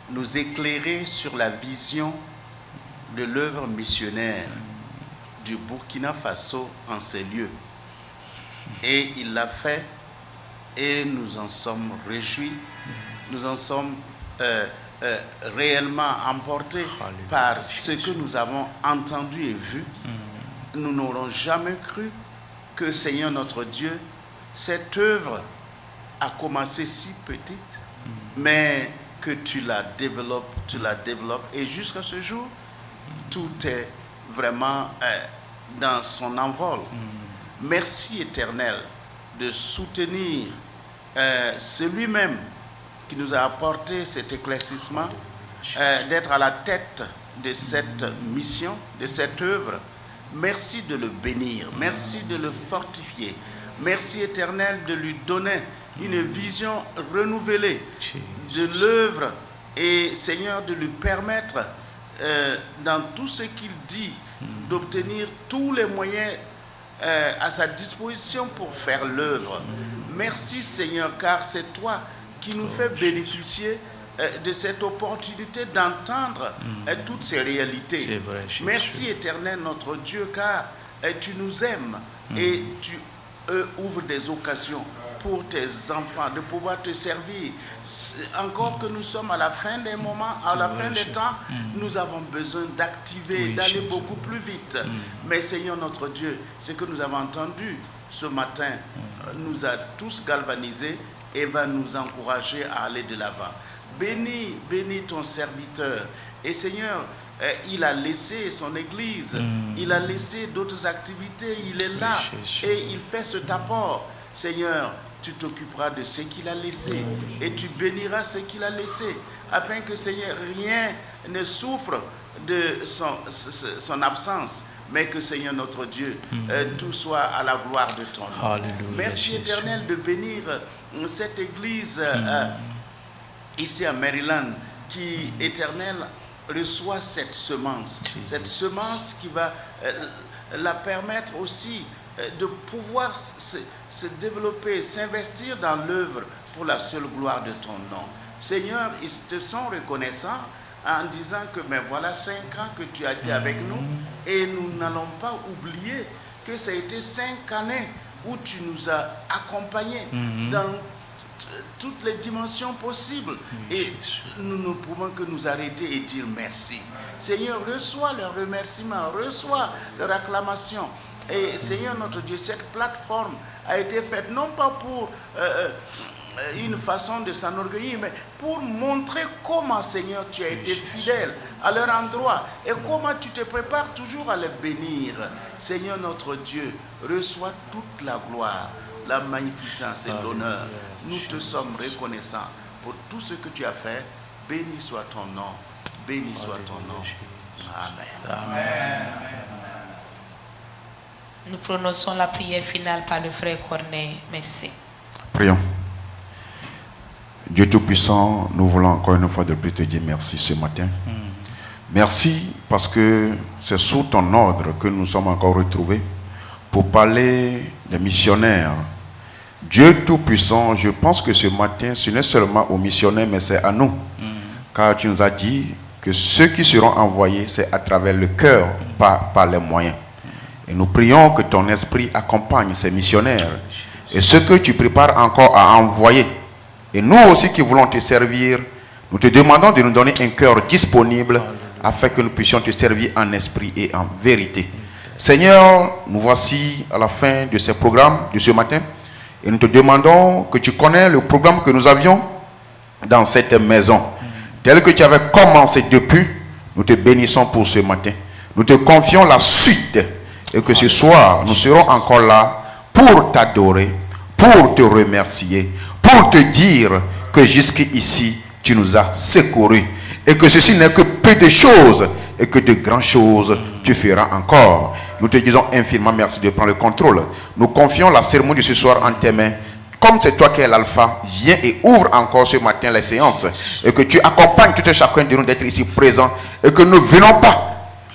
nous éclairer sur la vision de l'œuvre missionnaire du Burkina Faso en ces lieux. Et il l'a fait et nous en sommes réjouis, nous en sommes réellement emportés par ce que nous avons entendu et vu. Nous n'aurons jamais cru que, Seigneur notre Dieu, cette œuvre a commencé si petite, mais que tu la développes, et jusqu'à ce jour, tout est vraiment dans son envol. Merci éternel de soutenir celui-même qui nous a apporté cet éclaircissement, d'être à la tête de cette mission, de cette œuvre. Merci de le bénir, merci de le fortifier, merci éternel de lui donner une vision renouvelée de l'œuvre et Seigneur de lui permettre dans tout ce qu'il dit d'obtenir tous les moyens à sa disposition pour faire l'œuvre. Merci Seigneur, car c'est toi qui nous fais bénéficier de cette opportunité d'entendre toutes ces réalités. Vrai, merci éternel notre Dieu, car tu nous aimes et tu ouvres des occasions pour tes enfants de pouvoir te servir. Encore que nous sommes à la fin des moments, à la fin des temps, nous avons besoin d'activer, d'aller beaucoup plus vite. Mais Seigneur notre Dieu, ce que nous avons entendu ce matin nous a tous galvanisés et va nous encourager à aller de l'avant. Bénis ton serviteur. Et Seigneur, il a laissé son église, il a laissé d'autres activités, il est là et il fait cet apport. Seigneur, tu t'occuperas de ce qu'il a laissé et tu béniras ce qu'il a laissé, afin que, Seigneur, rien ne souffre de son absence, mais que, Seigneur notre Dieu, tout soit à la gloire de ton nom. Merci éternel de bénir cette église ici à Maryland, qui, éternel, reçoit cette semence qui va la permettre aussi de pouvoir se développer, s'investir dans l'œuvre pour la seule gloire de ton nom. Seigneur, ils te sont reconnaissants en disant que mais voilà 5 ans que tu as été avec nous et nous n'allons pas oublier que ça a été 5 années où tu nous as accompagnés dans toutes les dimensions possibles et nous ne pouvons que nous arrêter et dire merci. Seigneur, reçois leurs remerciements, reçois leurs acclamations. Et Seigneur notre Dieu, cette plateforme a été faite non pas pour une façon de s'enorgueillir, mais pour montrer comment, Seigneur, tu as été fidèle à leur endroit et comment tu te prépares toujours à les bénir. Seigneur notre Dieu, reçois toute la gloire, la magnificence et l'honneur. Nous te sommes reconnaissants pour tout ce que tu as fait. Béni soit ton nom. Béni soit ton nom. Amen. Amen. Nous prononçons la prière finale par le frère Corneille. Merci. Prions. Dieu Tout-Puissant, nous voulons encore une fois de plus te dire merci ce matin. Merci parce que c'est sous ton ordre que nous sommes encore retrouvés pour parler des missionnaires. Dieu Tout-Puissant, je pense que ce matin, ce n'est seulement aux missionnaires, mais c'est à nous. Car tu nous as dit que ceux qui seront envoyés, c'est à travers le cœur, pas par les moyens. Et nous prions que ton esprit accompagne ces missionnaires. Et ceux que tu prépares encore à envoyer. Et nous aussi qui voulons te servir, nous te demandons de nous donner un cœur disponible afin que nous puissions te servir en esprit et en vérité. Seigneur, nous voici à la fin de ce programme de ce matin. Et nous te demandons que tu connais le programme que nous avions dans cette maison. Tel que tu avais commencé depuis, nous te bénissons pour ce matin. Nous te confions la suite. Et que ce soir, nous serons encore là pour t'adorer, pour te remercier, pour te dire que jusqu'ici, tu nous as secourus. Et que ceci n'est que peu de choses et que de grandes choses tu feras encore. Nous te disons infiniment merci de prendre le contrôle. Nous confions la cérémonie de ce soir en tes mains. Comme c'est toi qui es l'alpha, viens et ouvre encore ce matin les séances. Et que tu accompagnes tout et chacun de nous d'être ici présents. Et que nous ne venons pas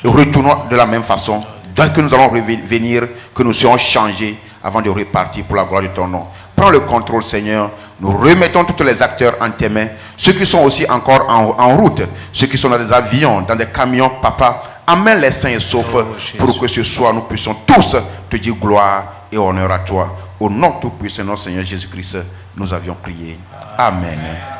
et retournons de la même façon. Dès que nous allons revenir, que nous serons changés avant de repartir pour la gloire de ton nom. Prends le contrôle, Seigneur. Nous remettons tous les acteurs en tes mains. Ceux qui sont aussi encore en route, ceux qui sont dans des avions, dans des camions, papa, amène les saints et saufs pour que ce soir nous puissions tous te dire gloire et honneur à toi. Au nom tout puissant de notre Seigneur Jésus-Christ, nous avions prié. Amen.